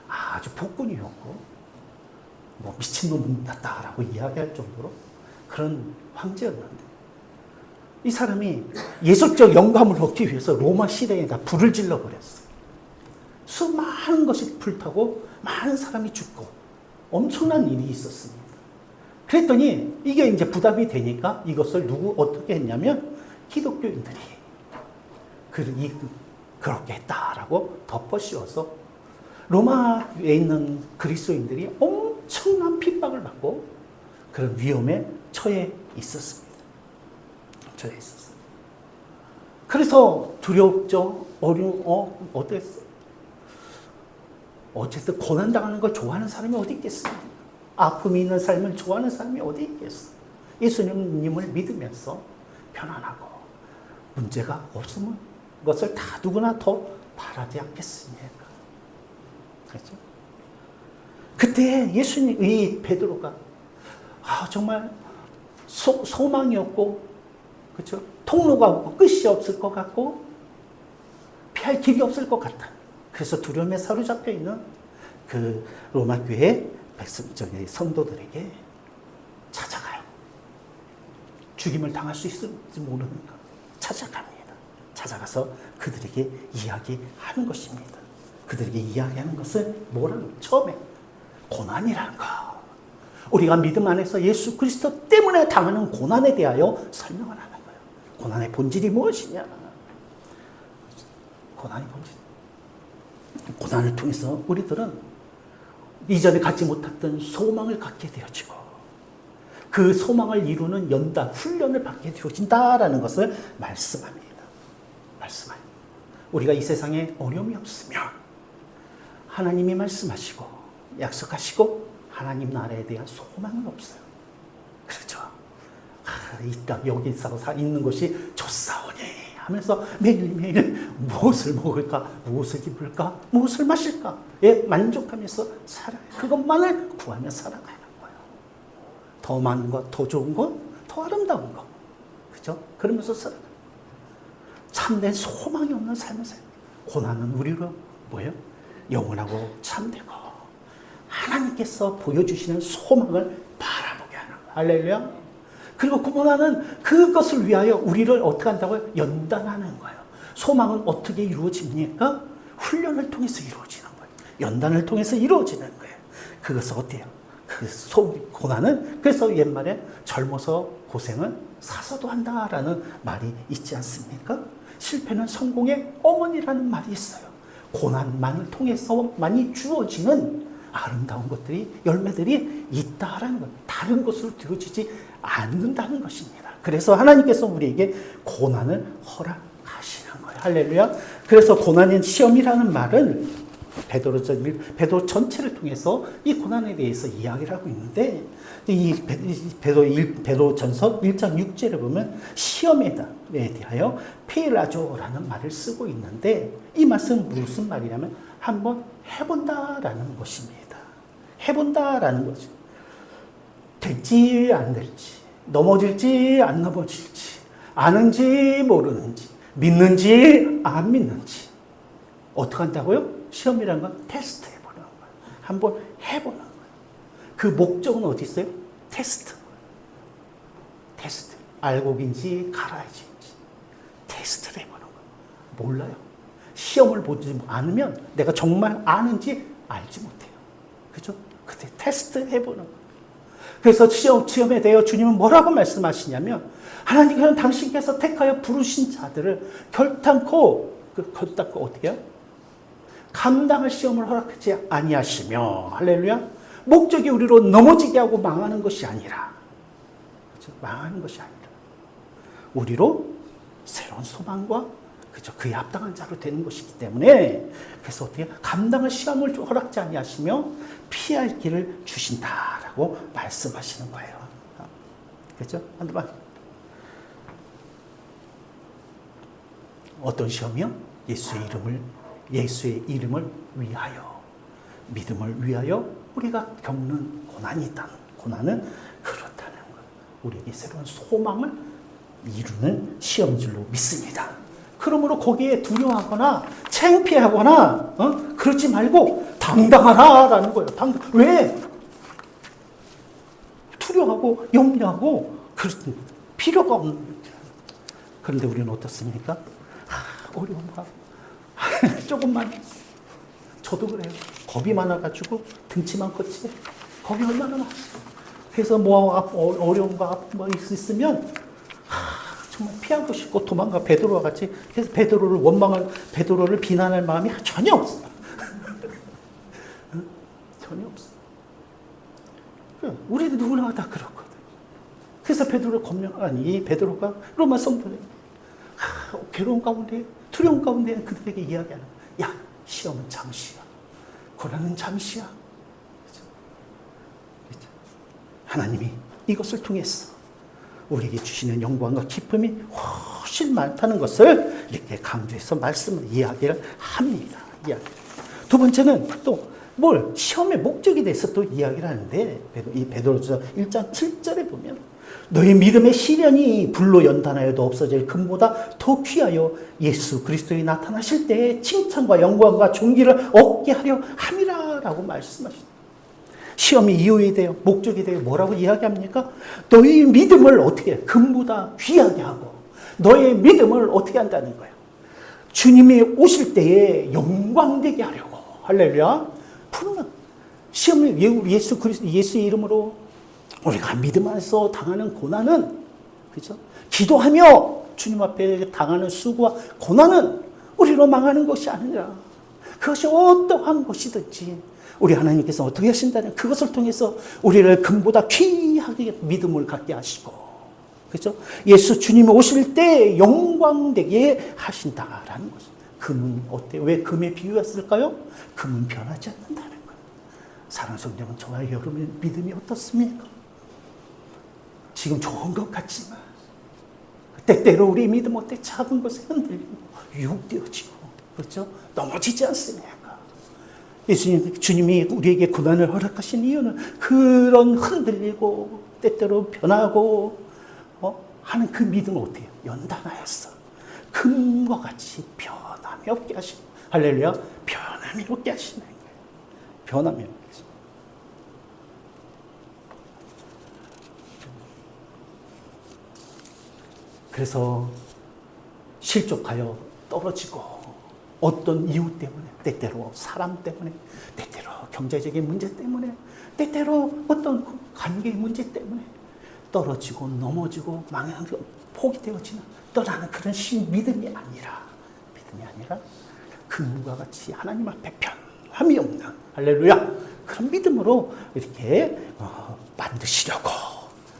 [SPEAKER 2] 아주 폭군이었고 뭐 미친놈 같다라고 이야기할 정도로 그런 황제였는데 이 사람이 예술적 영감을 얻기 위해서 로마 시내에다 불을 질러버렸어요. 수많은 것이 불타고 많은 사람이 죽고 엄청난 일이 있었습니다. 그랬더니 이게 이제 부담이 되니까 이것을 어떻게 했냐면 기독교인들이 그렇게 했다라고 덮어씌워서 로마에 있는 그리스도인들이 엄청난 핍박을 받고 그런 위험에 처해 있었습니다. 그래서 두렵죠. 어땠어? 어쨌든 고난당하는 걸 좋아하는 사람이 어디 있겠습니까? 아픔이 있는 삶을 좋아하는 사람이 어디 있겠어? 예수님을 믿으면서 편안하고 문제가 없으면 그것을 다 누구나 더 바라지 않겠습니까? 그렇죠? 그때 이 베드로가 정말 소망이 없고 그렇죠? 통로가 없고 끝이 없을 것 같고 피할 길이 없을 것 같다. 그래서 두려움에 사로잡혀 있는 그 로마 교회 성도들에게 찾아가요. 죽임을 당할 수 있을지 모르니까 찾아갑니다. 찾아가서 그들에게 이야기하는 것입니다. 그들에게 이야기하는 것은 뭐라고? 처음에 고난이라는 거. 우리가 믿음 안에서 예수 그리스도 때문에 당하는 고난에 대하여 설명을 하는 거예요. 고난의 본질이 무엇이냐? 고난의 본질. 고난을 통해서 우리들은 이전에 갖지 못했던 소망을 갖게 되어지고 그 소망을 이루는 연단, 훈련을 받게 되어진다라는 것을 말씀합니다. 우리가 이 세상에 어려움이 없으면 하나님이 말씀하시고 약속하시고 하나님 나라에 대한 소망은 없어요. 그렇죠? 여기서 있는 것이 좋사오니 하면서 매일매일 무엇을 먹을까, 무엇을 입을까, 무엇을 마실까에 만족하면서 살아요. 그것만을 구하며 살아가는 거예요. 더 많은 것, 더 좋은 것, 더 아름다운 것. 그죠? 그러면서 살아가요. 참된 소망이 없는 삶을 살아요. 고난은 우리로 뭐예요? 영원하고 참되고 하나님께서 보여주시는 소망을 바라보게 하는 거예요. 할렐루야. 그리고 고난은 그것을 위하여 우리를 어떻게 한다고요? 연단하는 거예요. 소망은 어떻게 이루어집니까? 훈련을 통해서 이루어지는 거예요. 연단을 통해서 이루어지는 거예요. 그것은 어때요? 고난은 그래서 옛말에 젊어서 고생은 사서도 한다라는 말이 있지 않습니까? 실패는 성공의 어머니라는 말이 있어요. 고난만을 통해서만이 주어지는 아름다운 것들이 열매들이 있다라는 것. 다른 것으로 되어지지 않는다는 것입니다. 그래서 하나님께서 우리에게 고난을 허락하시는 거예요. 할렐루야. 그래서 고난인 시험이라는 말은 베드로 전체를 통해서 이 고난에 대해서 이야기를 하고 있는데 이 베드로전서 1장 6절에 보면 시험에 대하여 페라조라는 말을 쓰고 있는데 이 말은 무슨 말이냐면 한번 해본다라는 것입니다. 해본다라는 거죠. 될지 안 될지, 넘어질지 안 넘어질지, 아는지 모르는지, 믿는지 안 믿는지 어떻게 한다고요? 시험이라는 건 테스트 해보는 거예요. 한번 해보는 거예요. 그 목적은 어디 있어요? 테스트. 알곡인지 가라앉인지 테스트를 해보는 거예요. 몰라요. 시험을 보지 않으면 내가 정말 아는지 알지 못해요. 그죠? 그때 테스트 해보는 거예요. 그래서 시험에 대해 주님은 뭐라고 말씀하시냐면 하나님께서는 당신께서 택하여 부르신 자들을 결단코 어떻게 해요? 감당할 시험을 허락하지 아니하시며 할렐루야. 목적이 우리로 넘어지게 하고 망하는 것이 아니라 그렇죠? 망하는 것이 아니라 우리로 새로운 소망과 그죠? 그에 합당한 자로 되는 것이기 때문에 그래서 어떻게 감당할 시험을 허락지 아니하시며 피할 길을 주신다라고 말씀하시는 거예요. 그렇죠? 한번 어떤 시험이요? 예수의 이름을 위하여 믿음을 위하여 우리가 겪는 고난이 있다는 고난은 그렇다는 것. 우리에게 새로운 소망을 이루는 시험줄로 믿습니다. 그러므로 거기에 두려워하거나 창피하거나 그러지 말고 당당하라라는 거예요. 왜? 두려워하고 염려하고 그럴 필요가 없는 거예요. 그런데 우리는 어떻습니까? 어려운가? 조금만. 저도 그래요. 겁이 많아가지고 등치만 컸지. 겁이 얼마나 많아. 그래서 뭐 어려움과 뭐 있으면 정말 피하고 싶고 도망가 베드로와 같이. 그래서 베드로를 원망할 베드로를 비난할 마음이 전혀 없어. 전혀 없어. 우리도 누구나 다 그렇거든. 그래서 베드로가 로마 성도에 괴로운 가운데 두려운 가운데 그들에게 이야기하는 거야. 야, 시험은 잠시야. 고난은 잠시야. 그렇죠? 하나님이 이것을 통해서 우리에게 주시는 영광과 기쁨이 훨씬 많다는 것을 이렇게 강조해서 말씀을 이야기를 합니다. 두 번째는 또 시험의 목적에 대해서 또 이야기를 하는데 이 베드로서 1장 7절에 보면 너희 믿음의 시련이 불로 연단하여도 없어질 금보다 더 귀하여 예수 그리스도에 나타나실 때에 칭찬과 영광과 존귀를 얻게 하려 함이라라고 말씀하십니다. 시험이 이유에 대해 목적에 대해 뭐라고 이야기합니까? 너희 믿음을 어떻게 금보다 귀하게 하고 너의 믿음을 어떻게 한다는 거예요? 주님이 오실 때에 영광되게 하려고. 할렐루야. 푸르는 시험을 예수 그리스도 예수의 이름으로 우리가 믿음 안에서 당하는 고난은 그렇죠? 기도하며 주님 앞에 당하는 수고와 고난은 우리로 망하는 것이 아니라 그것이 어떠한 것이든지 우리 하나님께서 어떻게 하신다는 그것을 통해서 우리를 금보다 귀하게 믿음을 갖게 하시고 그렇죠? 예수 주님이 오실 때 영광되게 하신다라는 것입니다. 금은 어때요? 왜 금에 비유했을까요? 금은 변하지 않는다는 거예요. 사랑하는 성도는 저와 여러분의 믿음이 어떻습니까? 지금 좋은 것 같지만 때때로 우리 믿음 어때? 작은 것에 흔들리고 유혹되어지고 그렇죠? 넘어지지 않습니까? 주님이 우리에게 고난을 허락하신 이유는 그런 흔들리고 때때로 변하고 하는 그 믿음을 어때요? 연단하였어. 금과 같이 변함이 없게 하시고 할렐루야. 변함이 없게 하시는 거예요. 변함이 없게 하시는 거예요. 그래서 실족하여 떨어지고 어떤 이유 때문에 때때로 사람 때문에 때때로 경제적인 문제 때문에 때때로 어떤 관계의 문제 때문에 떨어지고 넘어지고 망하고 포기되어지는 떠나는 그런 믿음이 아니라 금과 같이 하나님 앞에 변함이 없는 할렐루야 그런 믿음으로 이렇게 만드시려고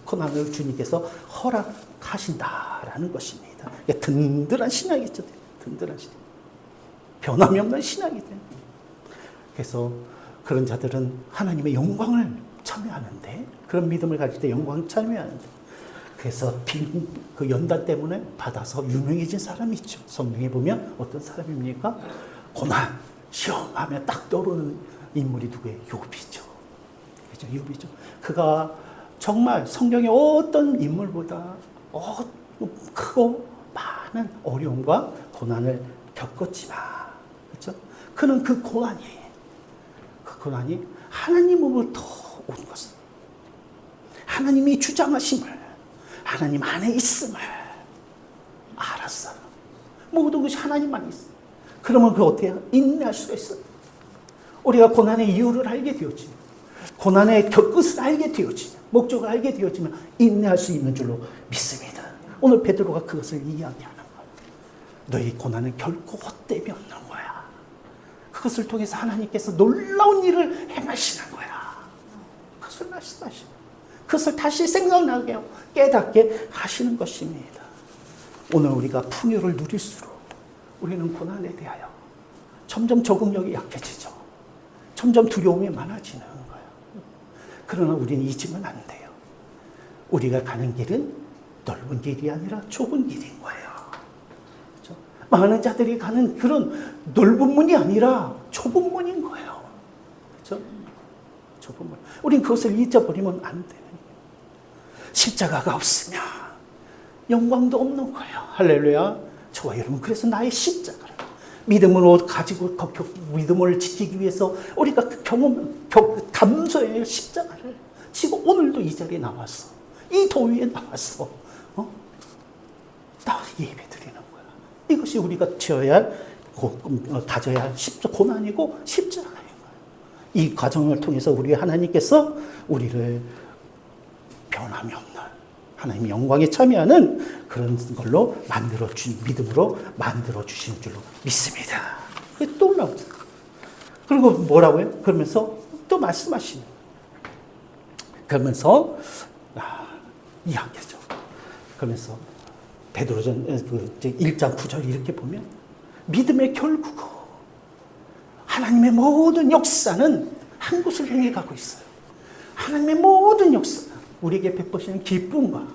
[SPEAKER 2] 고난을 주님께서 허락하신다라는 것입니다. 든든한 신앙이죠. 든든한 신앙. 변함이 없는 신앙이 됩니다. 그래서 그런 자들은 하나님의 영광을 참여하는데 그런 믿음을 가질 때 영광을 참여하는데 그래서 그 연단 때문에 받아서 유명해진 사람이 있죠. 성경에 보면 어떤 사람입니까? 고난, 시험하면 딱 떠오르는 인물이 누구예요? 욥이죠. 그죠? 욥이죠. 그가 정말 성경의 어떤 인물보다 크고 많은 어려움과 고난을 겪었지만, 그렇죠? 그는 그 고난이 하나님으로부터 온 것을, 하나님이 주장하심을, 하나님 안에 있음을 알았어요. 모든 것이 하나님만 있어. 그러면 그 어때요? 인내할 수가 있어요. 우리가 고난의 이유를 알게 되었지. 고난의 끝을 알게 되어지면, 목적을 알게 되어지면 인내할 수 있는 줄로 믿습니다. 오늘 베드로가 그것을 이야기하는 거예요. 너희 고난은 결코 헛되이 없는 거야. 그것을 통해서 하나님께서 놀라운 일을 행하시는 거야. 그것을 말씀하시는 거예요. 그것을 다시 생각나게 하고 깨닫게 하시는 것입니다. 오늘 우리가 풍요를 누릴수록 우리는 고난에 대하여 점점 적응력이 약해지죠. 점점 두려움이 많아지는 거예요. 그러나 우리는 잊으면 안 돼요. 우리가 가는 길은 넓은 길이 아니라 좁은 길인 거예요. 그렇죠? 많은 자들이 가는 그런 넓은 문이 아니라 좁은 문인 거예요. 그렇죠? 좁은 문. 우린 그것을 잊어버리면 안 되는 거예요. 십자가가 없으면 영광도 없는 거예요. 할렐루야. 저와 여러분, 그래서 나의 십자가를 믿음으로 가지고 믿음을 지키기 위해서 우리가 감소의 십자가를 지고 오늘도 이 자리에 나왔어. 이 도위에 나왔어. 나 예배 드리는 거야. 이것이 우리가 가져야 할 고난이고 십자가인 거예요. 이 과정을 통해서 우리 하나님께서 우리를 변함이 없는 하나님의 영광에 참여하는 그런 걸로 믿음으로 만들어주신 줄로 믿습니다. 그게 또 올라옵니다. 그리고 뭐라고요? 그러면서 또 말씀하시는. 그러면서, 이야기죠. 그러면서, 베드로전 1장 9절 이렇게 보면, 믿음의 결국은 하나님의 모든 역사는 한 곳을 향해 가고 있어요. 하나님의 모든 역사는 우리에게 베푸시는 기쁨과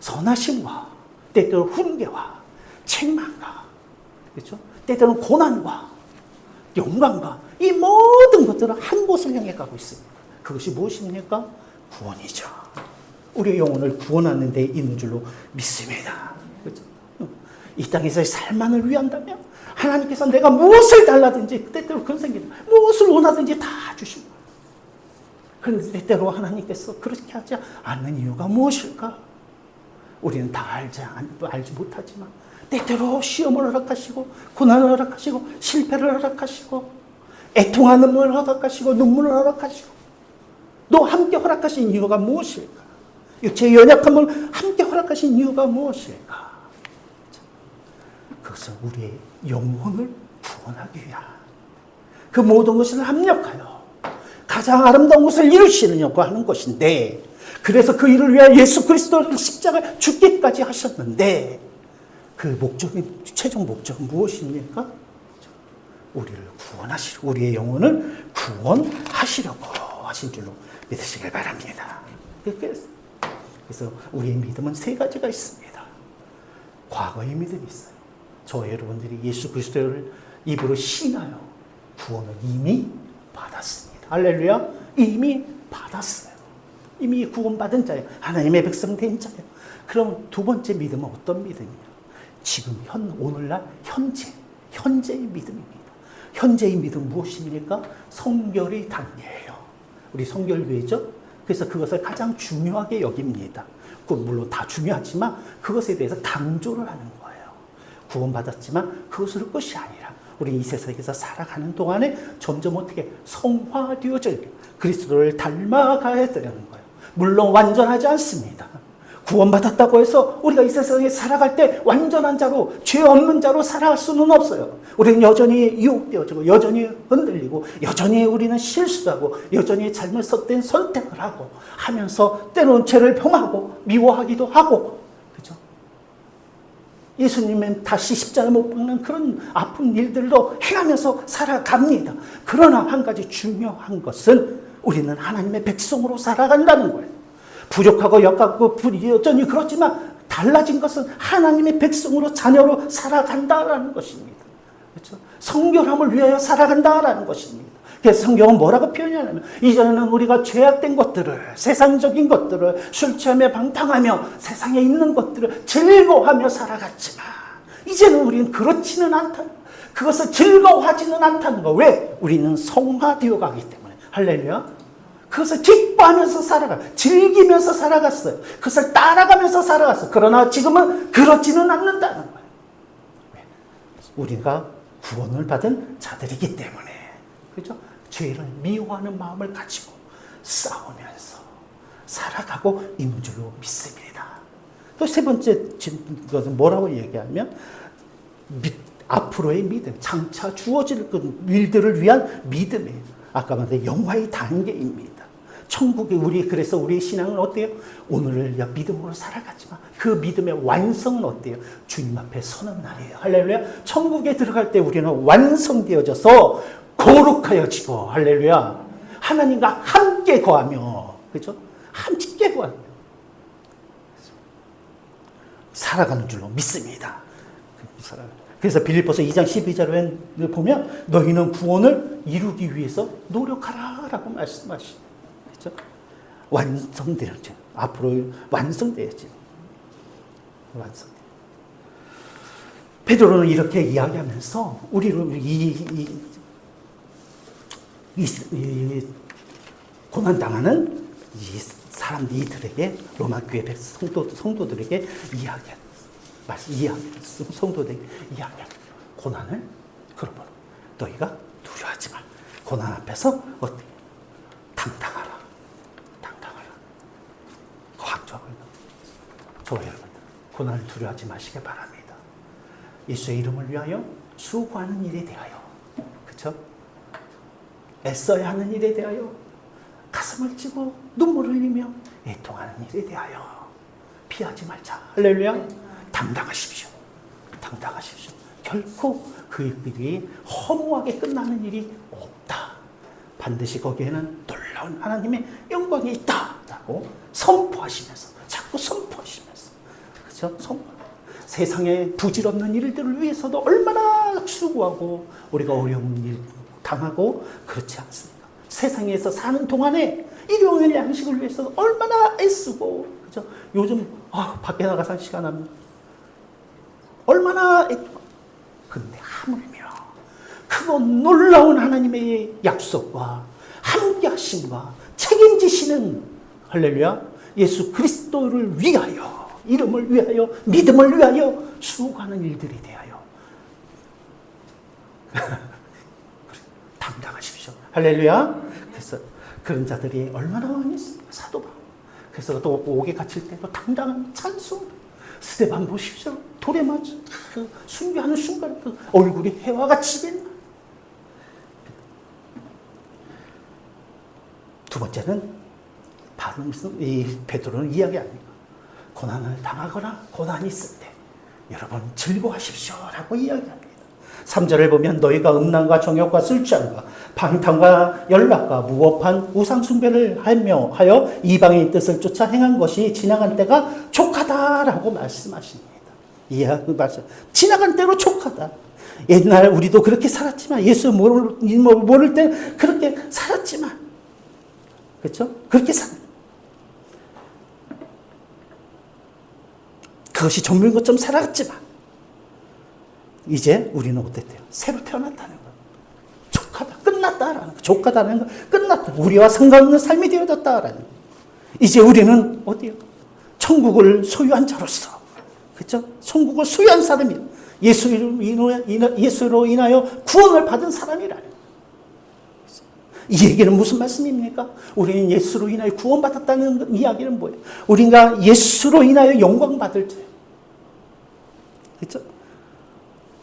[SPEAKER 2] 선하심과 때때로 훈계와 책망과, 그렇죠? 때때로는 고난과 영광과 이 모든 것들은 한 곳을 향해 가고 있습니다. 그것이 무엇입니까? 구원이죠. 우리의 영혼을 구원하는 데 있는 줄로 믿습니다. 그렇죠? 이 땅에서의 삶만을 위한다면 하나님께서 내가 무엇을 달라든지, 때때로 그런 생기는 무엇을 원하든지 다 주십니다. 그런데 때때로 하나님께서 그렇게 하지 않는 이유가 무엇일까? 우리는 다 알지 못하지만 때때로 시험을 허락하시고 고난을 허락하시고 실패를 허락하시고 애통하는 걸 허락하시고 눈물을 허락하시고 또 함께 허락하신 이유가 무엇일까? 육체의 연약함을 함께 허락하신 이유가 무엇일까? 그것은 우리의 영혼을 구원하기 위한 그 모든 것을 합력하여 가장 아름다운 것을 이루시려고 하는 것인데, 그래서 그 일을 위하여 예수 그리스도를 십자가에 죽기까지 하셨는데, 그 목적인, 최종 목적은 무엇입니까? 우리를 구원하시려고, 우리의 영혼을 구원하시려고 하신 줄로 믿으시길 바랍니다. 그래서 우리의 믿음은 세 가지가 있습니다. 과거의 믿음이 있어요. 저와 여러분들이 예수 그리스도를 입으로 신하여 구원을 이미 받았습니다. 할렐루야. 이미 받았어요. 이미 구원받은 자예요. 하나님의 백성 된 자예요. 그럼 두 번째 믿음은 어떤 믿음이냐? 지금 오늘날 현재의 믿음입니다. 현재의 믿음 무엇입니까? 성결의 단계예요. 우리 성결교회죠. 그래서 그것을 가장 중요하게 여깁니다. 물론 다 중요하지만 그것에 대해서 강조를 하는 거예요. 구원받았지만 그것으로 끝이 아니라 우리 이 세상에서 살아가는 동안에 점점 어떻게 성화되어져 그리스도를 닮아가야 되는 거예요. 물론 완전하지 않습니다. 구원받았다고 해서 우리가 이 세상에 살아갈 때 완전한 자로, 죄 없는 자로 살아갈 수는 없어요. 우리는 여전히 유혹되어지고, 여전히 흔들리고, 여전히 우리는 실수하고, 여전히 잘못된 선택을 하고 하면서 때로는 죄를 범하고 미워하기도 하고, 그죠? 예수님은 다시 십자가에 못 박는 그런 아픈 일들도 행하면서 살아갑니다. 그러나 한 가지 중요한 것은 우리는 하나님의 백성으로 살아간다는 거예요. 부족하고 역하고 여전히 그렇지만 달라진 것은 하나님의 백성으로 자녀로 살아간다라는 것입니다. 그렇죠? 성결함을 위하여 살아간다라는 것입니다. 그래서 성경은 뭐라고 표현하냐면, 이전에는 우리가 죄악된 것들을, 세상적인 것들을 술 취하며 방탕하며 세상에 있는 것들을 즐거워하며 살아갔지만 이제는 우리는 그렇지는 않다는, 그것을 즐거워하지는 않다는 거. 왜? 우리는 성화되어 가기 때문에. 할렐루야. 그것을 기뻐하면서 살아가, 즐기면서 살아갔어요. 그것을 따라가면서 살아갔어요. 그러나 지금은 그렇지는 않는다는 거예요. 왜? 우리가 구원을 받은 자들이기 때문에. 그죠? 죄를 미워하는 마음을 가지고 싸우면서 살아가고 있는 줄로 믿습니다. 또 세 번째 것은 뭐라고 얘기하면 앞으로의 믿음, 장차 주어질 그 일들을 위한 믿음이에요. 아까 말한 영화의 단계입니다. 천국에 그래서 우리의 신앙은 어때요? 오늘을 믿음으로 살아가지만 그 믿음의 완성은 어때요? 주님 앞에 서는 날이에요. 할렐루야. 천국에 들어갈 때 우리는 완성되어져서 거룩하여지고, 할렐루야, 하나님과 함께 거하며, 그렇죠? 함께 거하며 살아가는 줄로 믿습니다. 그래서 빌립보서 2장 12절을 보면 너희는 구원을 이루기 위해서 노력하라라고 말씀하시죠. 그렇죠? 완성되어지, 앞으로 완성되어지, 완성. 베드로는 이렇게 이야기하면서 우리를 이 고난 당하는 이 사람들에게, 로마 교회 성도들에게 성도들에게 이야기합니다. 고난을 그러므로 너희가 두려워하지 마. 고난 앞에서 어때? 당당하라. 강조하고 있는 저와 여러분들, 고난을 두려워하지 마시기 바랍니다. 예수의 이름을 위하여 수고하는 일에 대하여, 그렇죠? 애써야 하는 일에 대하여 가슴을 찌고 눈물을 흘리며 애통하는 일에 대하여 피하지 말자. 할렐루야. 당당하십시오. 결코 그 일이 허무하게 끝나는 일이 없다. 반드시 거기에는 놀라운 하나님의 영광이 있다라고 선포하시면서, 자꾸 선포하시면서, 그렇죠? 세상의 부질없는 일들을 위해서도 얼마나 수고하고 우리가 어려운 일 당하고 그렇지 않습니까? 세상에서 사는 동안에 일용할 양식을 위해서도 얼마나 애쓰고, 그렇죠? 요즘 밖에 나가서 시간 하면 얼마나 근데 하물며 그건 놀라운 하나님의 약속과 함께 하심과 책임지시는, 할렐루야, 예수 그리스도를 위하여, 이름을 위하여, 믿음을 위하여 수고하는 일들에 대하여 당당하십시오. 할렐루야. 그래서 그런 자들이 얼마나 많이 있습니까? 사도 바울. 그래서 또 옥에 갇힐 때도 당당한 찬송. 스데반 보십시오. 돌에 맞아 그 순교하는 순간 그 얼굴이 해와 같이 된. 두 번째는 바로 이 베드로는 이야기합니다. 고난을 당하거나 고난이 있을 때 여러분 즐거워하십시오라고 이야기합니다. 3절을 보면 너희가 음란과 정욕과 술 취함과 방탕과 연락과 무법한 우상 숭배를 하여 이방의 뜻을 쫓아 행한 것이 지나간 때가 족하다라고 말씀하십니다. 그 말씀. 지나간 때로 족하다. 옛날 우리도 그렇게 살았지만, 예수 모를 때 그렇게 살았지만, 그렇죠? 그렇게 그것이 전부인 것처럼 살아갔지만 이제 우리는 어땠대요? 새로 태어났다는 거. 족하다, 끝났다라는 거. 족하다는 거, 끝났다. 우리와 상관없는 삶이 되어졌다라는 거. 이제 우리는 어디요? 천국을 소유한 자로서, 그렇죠? 천국을 소유한 사람이에요. 예수로 인하여 구원을 받은 사람이라는 거예요. 이 얘기는 무슨 말씀입니까? 우리는 예수로 인하여 구원받았다는 이야기는 뭐예요? 우리가 예수로 인하여 영광받을 자. 그렇죠?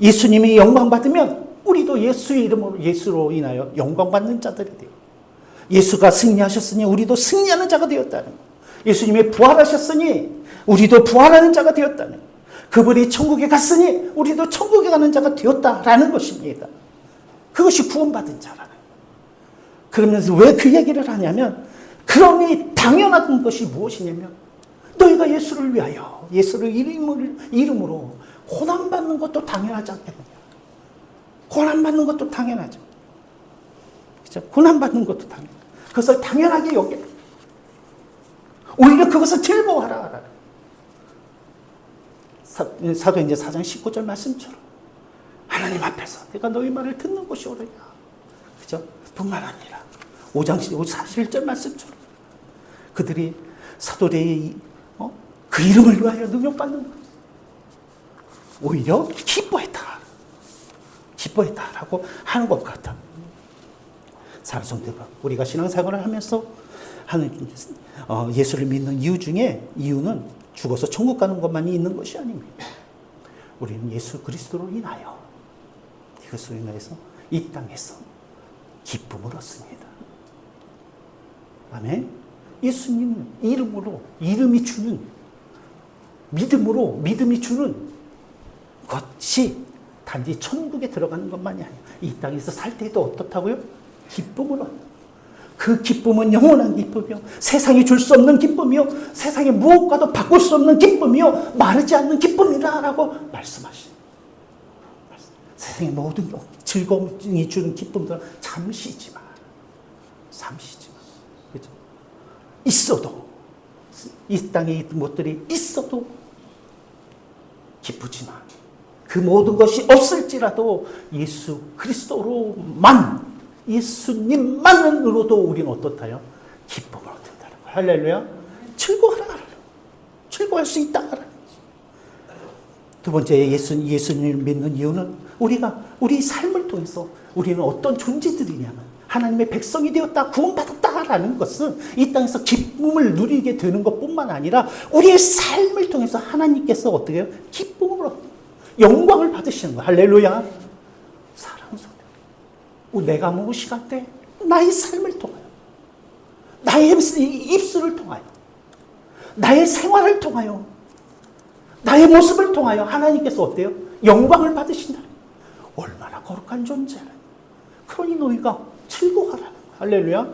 [SPEAKER 2] 예수님이 영광받으면 우리도 예수의 이름으로, 예수로 인하여 영광받는 자들이 돼요. 예수가 승리하셨으니 우리도 승리하는 자가 되었다는 거예요. 예수님이 부활하셨으니 우리도 부활하는 자가 되었다는 거예요. 그분이 천국에 갔으니 우리도 천국에 가는 자가 되었다라는 것입니다. 그것이 구원받은 자라는 거예요. 그러면서 왜 그 얘기를 하냐면, 그러니 당연한 것이 무엇이냐면, 너희가 예수를 위하여, 예수를 이름으로 고난받는 것도 당연하지 않겠느냐. 고난받는 것도 당연하죠. 그렇죠? 고난받는 것도 당연. 그것을 당연하게 여겨. 오히려 그것을 즐거워하라. 사도행전 4장 19절 말씀처럼 하나님 앞에서 내가 너희 말을 듣는 것이 옳으냐. 그죠? 뿐만 아니라 5장 41절 말씀처럼 그들이 사도들이 그 이름을 위하여 능력받는 것, 오히려 기뻐했다라고 하는 것 같아. 사랑성대가 우리가 신앙생활을 하면서 하는 예수를 믿는 이유는 죽어서 천국 가는 것만이 있는 것이 아닙니다. 우리는 예수 그리스도로 인하여 이것으로 인해서 이 땅에서 기쁨을 얻습니다. 아멘. 예수님 이름으로 이름이 주는 믿음이 주는 것이 단지 천국에 들어가는 것만이 아니에요. 이 땅에서 살 때도 어떻다고요? 기쁨을 얻는. 그 기쁨은 영원한 기쁨이요. 세상이 줄 수 없는 기쁨이요. 세상에 무엇과도 바꿀 수 없는 기쁨이요. 마르지 않는 기쁨이라고 말씀하시는. 세상의 모든 즐거움이 주는 기쁨들은 잠시지만. 그죠? 있어도, 이 땅에 있는 것들이 있어도 기쁘지만, 그 모든 것이 없을지라도 예수 그리스도로만, 예수님만으로도 우리는 어떻다요? 기쁨을 얻는다는 거예요. 할렐루야. 즐거워할 수 있다. 두 번째, 예수님을 믿는 이유는 우리 삶을 통해서 우리는 어떤 존재들이냐면 하나님의 백성이 되었다, 구원받았다라는 것은 이 땅에서 기쁨을 누리게 되는 것뿐만 아니라 우리의 삶을 통해서 하나님께서 어떻게 해요? 기쁨을 얻고 영광을 받으시는 거예요. 할렐루야. 사랑스러워요. 내가 무엇이갈 때 나의 삶을 통하여, 나의 입술을 통하여, 나의 생활을 통하여, 나의 모습을 통하여 하나님께서 어때요? 영광을 받으신다. 얼마나 거룩한 존재라. 그러니 너희가 즐거워하라는 거야. 할렐루야.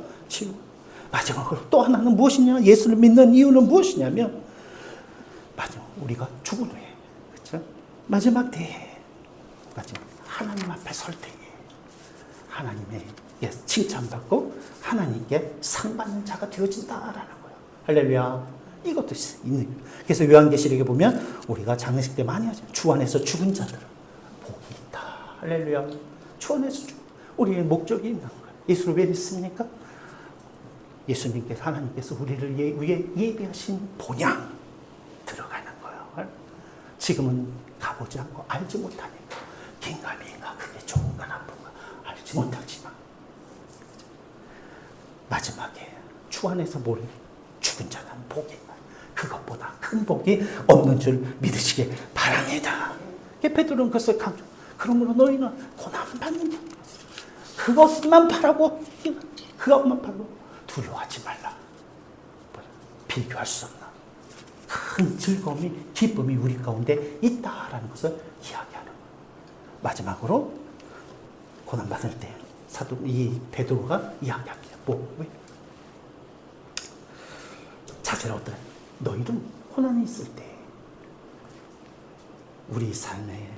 [SPEAKER 2] 마지막으로 또 하나는 무엇이냐? 예수를 믿는 이유는 무엇이냐면, 우리가 죽은 후에, 그렇죠? 마지막 때에, 하나님 앞에 설 때에 하나님의 칭찬받고 하나님께 상 받는 자가 되어진다라는 거예요. 할렐루야. 이것도 있는 거예요. 그래서 요한계시록에 보면 우리가 장례식 때 많이 하죠. 주 안에서 죽은 자들은 복이 있다. 할렐루야. 주 안에서 우리의 목적이 있는 거예요. 예수를 왜 믿습니까? 예수님께서, 하나님께서 우리를 위해 예비하신 본향 들어가는 거예요. 지금은 가보지 않고 알지 못하니까 긴가민가 그게 좋은가 나쁜가 알지 못하지만 마지막에 주 안에서 모르는 죽은 자는 복이 있다. 그것보다 큰 복이 없는 줄 믿으시길 바랍니다. 베드로는 그것을 강조. 그러므로 너희는 고난 받는 자, 그것만 바라고, 두려워하지 말라. 비교할 수 없는 큰 즐거움이, 기쁨이 우리 가운데 있다라는 것을 이야기하는 거예요. 마지막으로 고난 받을 때 이 베드로가 이야기합니다. 왜? 자세를 어떠해? 너희는 고난이 있을 때 우리 삶의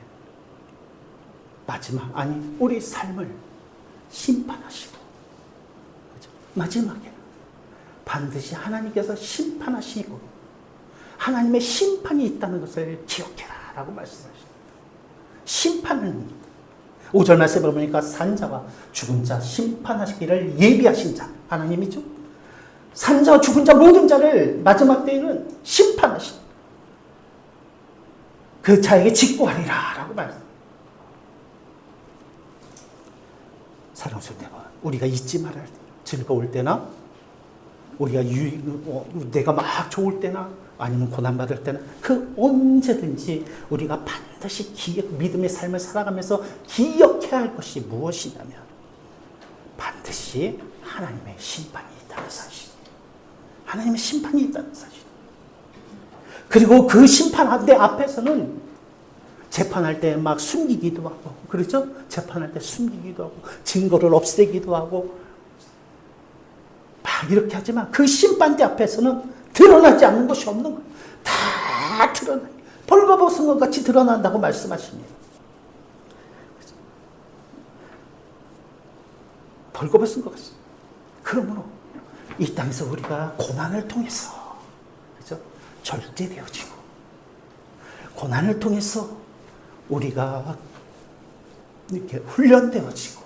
[SPEAKER 2] 우리 삶을 심판하시고, 그렇죠? 마지막에 반드시 하나님께서 심판하시고 하나님의 심판이 있다는 것을 기억해라 라고 말씀하십니다. 심판은 5절 말씀을 보니까 산자와 죽은 자 심판하시기를 예비하신 자 하나님이죠. 산자와 죽은 자 모든 자를 마지막 때에는 심판하신, 그 자에게 직구하리라 라고 말씀합니다. 사랑스러운 여러분, 우리가 잊지 말아야 돼요. 즐거울 때나 우리가 내가 막 좋을 때나 아니면 고난받을 때나 그 언제든지 우리가 반드시 믿음의 삶을 살아가면서 기억해야 할 것이 무엇이냐면 반드시 하나님의 심판이 있다는 사실. 하나님의 심판이 있다는 사실. 그리고 그 심판 앞에서는 재판할 때 막 숨기기도 하고, 그렇죠? 재판할 때 숨기기도 하고, 증거를 없애기도 하고, 막 이렇게 하지만 그 심판대 앞에서는 드러나지 않는 것이 없는 거예요. 다 드러나요. 벌거벗은 것 같이 드러난다고 말씀하십니다. 벌거벗은 것 같습니다. 그러므로 이 땅에서 우리가 고난을 통해서, 그렇죠? 절제되어지고, 고난을 통해서 우리가 이렇게 훈련되어지고,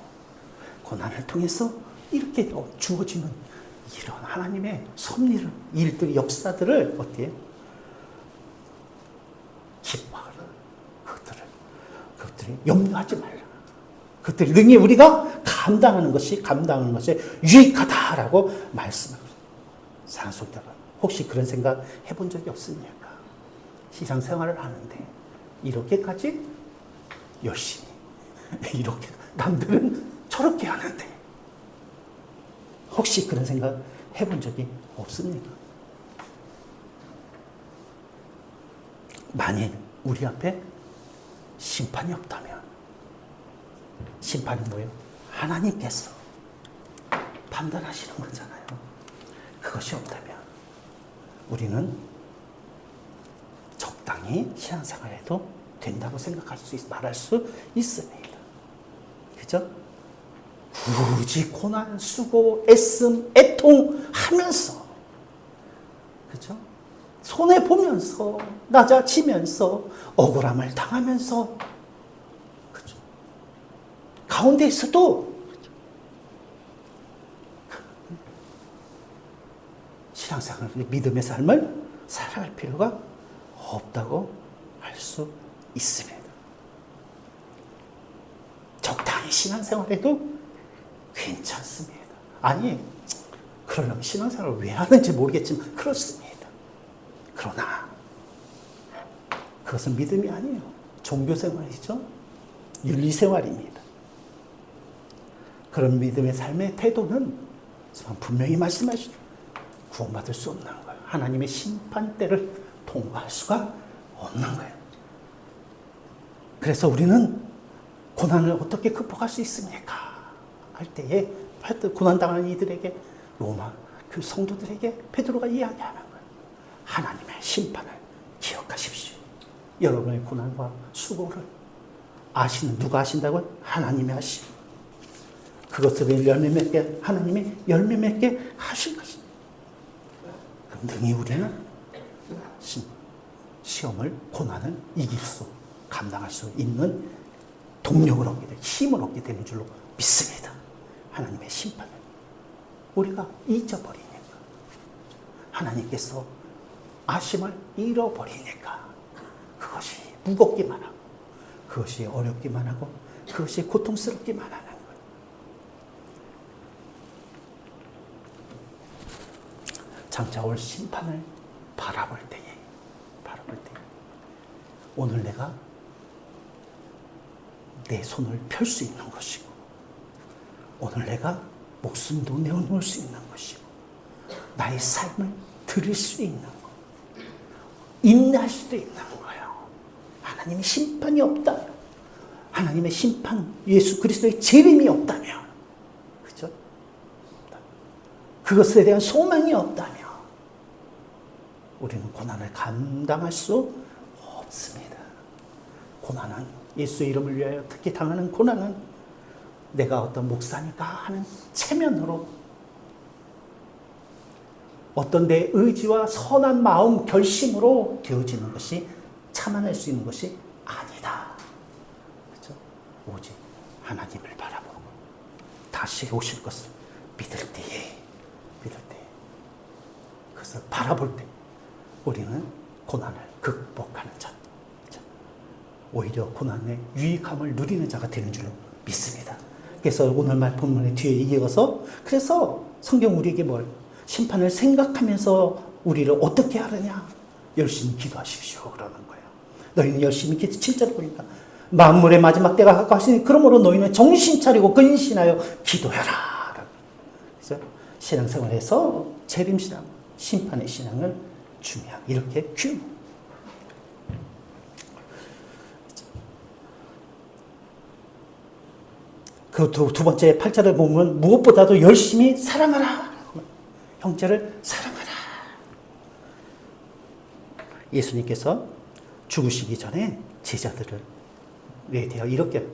[SPEAKER 2] 고난을 통해서 이렇게 주어지는 이런 하나님의 섭리를, 일들, 역사들을 어떻게 기뻐하라. 그것들이 염려하지 말라. 그것들 능히 우리가 감당하는 것이 유익하다라고 말씀합니다. 사랑하는 성도 여러분, 혹시 그런 생각 해본 적이 없습니까? 신앙생활을 하는데 이렇게까지 열심히 이렇게 남들은 저렇게 하는데 혹시 그런 생각 해본 적이 없습니까? 만일 우리 앞에 심판이 없다면, 심판이 뭐예요? 하나님께서 판단하시는 거잖아요. 그것이 없다면 우리는 적당히 신앙생활해도 된다고 말할 수 있습니다. 그죠? 굳이 고난, 수고, 애씀, 애통하면서, 그죠? 손해보면서, 낮아지면서, 억울함을 당하면서, 그죠? 가운데에서도 신앙생활, 믿음의 삶을 살아갈 필요가 없다고 할 수 있습니다. 적당히 신앙생활해도 괜찮습니다. 아니, 그러려면 신앙생활을 왜 하는지 모르겠지만 그렇습니다. 그러나 그것은 믿음이 아니에요. 종교생활이죠. 윤리생활입니다. 그런 믿음의 삶의 태도는 분명히 말씀하시죠. 구원받을 수 없는 거예요. 하나님의 심판대를 통과할 수가 없는 거예요. 그래서 우리는 고난을 어떻게 극복할 수 있습니까? 할 때에 고난당하는 이들에게, 로마 그 성도들에게 베드로가 이야기하는 거예요. 하나님의 심판을 기억하십시오. 여러분의 고난과 수고를 누가 아신다고요? 하나님이 아시고, 그것을 열매 맺게, 하나님이 열매 맺게 하실 것입니다. 그럼 능히 우리는 시험을, 고난을 감당할 수 있는 동력을 얻게 되고 힘을 얻게 되는 줄로 믿습니다. 하나님의 심판을 우리가 잊어버리니까, 하나님께서 아심을 잃어버리니까 그것이 무겁기만 하고, 그것이 어렵기만 하고, 그것이 고통스럽기만 하는 거예요. 장차 올 심판을 바라볼 때에 오늘 내가 내 손을 펼 수 있는 것이고, 오늘 내가 목숨도 내어놓을 수 있는 것이고, 나의 삶을 드릴 수 있는 것, 인내할 수도 있는 거예요. 하나님의 심판이 없다면, 하나님의 심판, 예수 그리스도의 재림이 없다면, 그죠? 그것에 대한 소망이 없다면 우리는 고난을 감당할 수 없습니다. 고난은, 예수의 이름을 위하여 특히 당하는 고난은 내가 어떤 목사니까 하는 체면으로, 어떤 내 의지와 선한 마음, 결심으로 되어지는 것이, 참아낼 수 있는 것이 아니다. 그렇죠? 오직 하나님을 바라보고 다시 오실 것을 믿을 때에, 그것을 바라볼 때 우리는 고난을 극복하는 자, 오히려 고난의 유익함을 누리는 자가 되는 줄로 믿습니다. 그래서 오늘 말 본문의 뒤에 이어서, 그래서 성경 우리에게 심판을 생각하면서 우리를 어떻게 하느냐? 열심히 기도하십시오 그러는 거예요. 너희는 열심히 7절 보니까 만물의 마지막 때가 가까우시니 그러므로 너희는 정신 차리고 근신하여 기도해라. 그래서 신앙생활에서 재림신앙, 심판의 신앙은 중요한, 이렇게 규모. 그 두 번째 8절을 보면 무엇보다도 열심히 사랑하라. 형제를 사랑하라. 예수님께서 죽으시기 전에 제자들에 대하여 이렇게,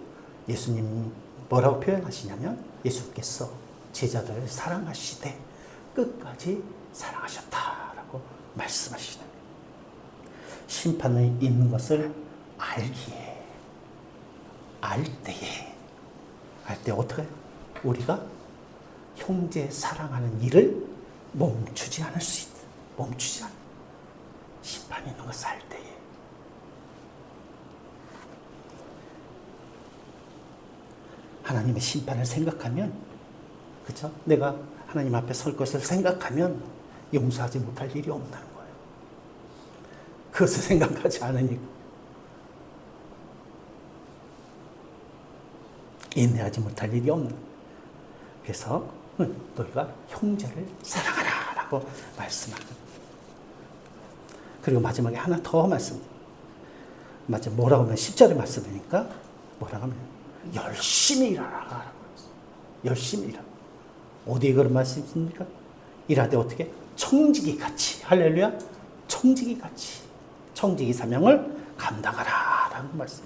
[SPEAKER 2] 예수님 뭐라고 표현하시냐면, 예수께서 제자들을 사랑하시되 끝까지 사랑하셨다라고 말씀하시는 거예요. 심판이 있는 것을 알 때 어떻게 해요? 우리가 형제 사랑하는 일을 멈추지 않을 수 있다. 멈추지 않아. 심판이 있는 것을 알 때에. 하나님의 심판을 생각하면, 그렇죠? 내가 하나님 앞에 설 것을 생각하면 용서하지 못할 일이 없다는 거예요. 그것을 생각하지 않으니까 인내하지 못할 일이 없는 거예요. 그래서 너희가 형제를 사랑하라 라고 말씀합니다. 그리고 마지막에 하나 더 말씀합니다. 뭐라고 하면 10절에 말씀이니까 뭐라고 하면 열심히 일하라. 열심히 일하라. 어디에 그런 말씀이 있습니까? 일하되 어떻게? 청지기 같이. 할렐루야. 청지기 같이. 청지기 사명을 감당하라 라는 말씀.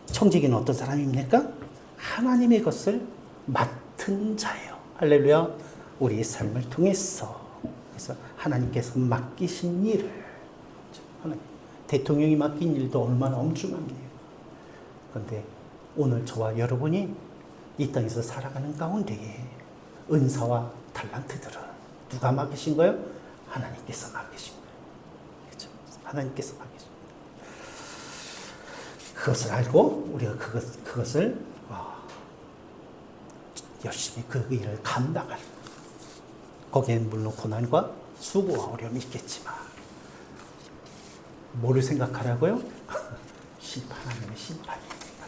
[SPEAKER 2] 청지기는 어떤 사람입니까? 하나님의 것을 맡은 자예요. 할렐루야. 우리의 삶을 통해서. 그래서 하나님께서 맡기신 일을, 대통령이 맡긴 일도 얼마나 엄중합니다. 그런데 오늘 저와 여러분이 이 땅에서 살아가는 가운데에 은사와 달란트들을 누가 맡기신 거예요? 하나님께서 맡기신 거예요. 그렇죠? 하나님께서 맡기신 거예요. 그것을 알고 우리가 그것을 열심히 그 일을 감당할. 거기에는 물론 고난과 수고와 어려움이 있겠지만 뭐를 생각하라고요? 하나님의 심판이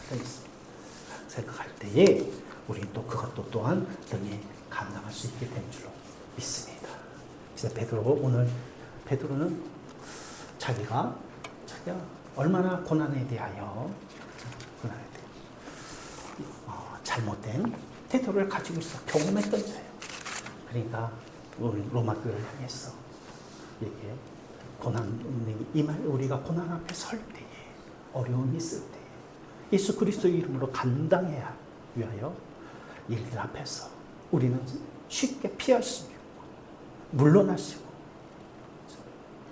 [SPEAKER 2] 달려 있습니다. 생각할 때에 우리 또 그것도 또한 등에 감당할 수 있게 된 줄로 믿습니다. 그래서 오늘 베드로는 자기가 얼마나 고난에 대하여 잘못된 태도를 가지고 있어 경험했던 자예요. 그러니까 우리 로마 교회를 향해서 이렇게 우리가 고난 앞에 설 때에, 어려움이 있을 때에 예수 그리스도의 이름으로 감당해야 위하여 일들 앞에서 우리는 쉽게 피할 수 있고 물러날 수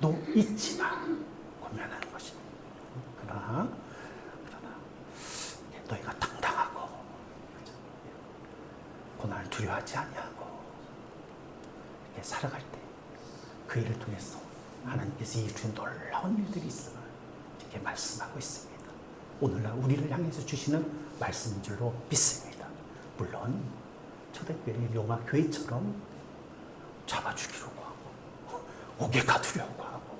[SPEAKER 2] 있고 있지만 고민하는 것입니다. 그러나 너희가 당당하고 고난을 두려워하지 아니하고 이렇게 살아갈 때 그 일을 통해서 하나님께서 이루신 놀라운 일들이 있음을 이렇게 말씀하고 있습니다. 오늘날 우리를 향해서 주시는 말씀인 줄로 믿습니다. 물론 초대교회 로마 교회처럼 잡아주기로 하고 옥에 가두려고 하고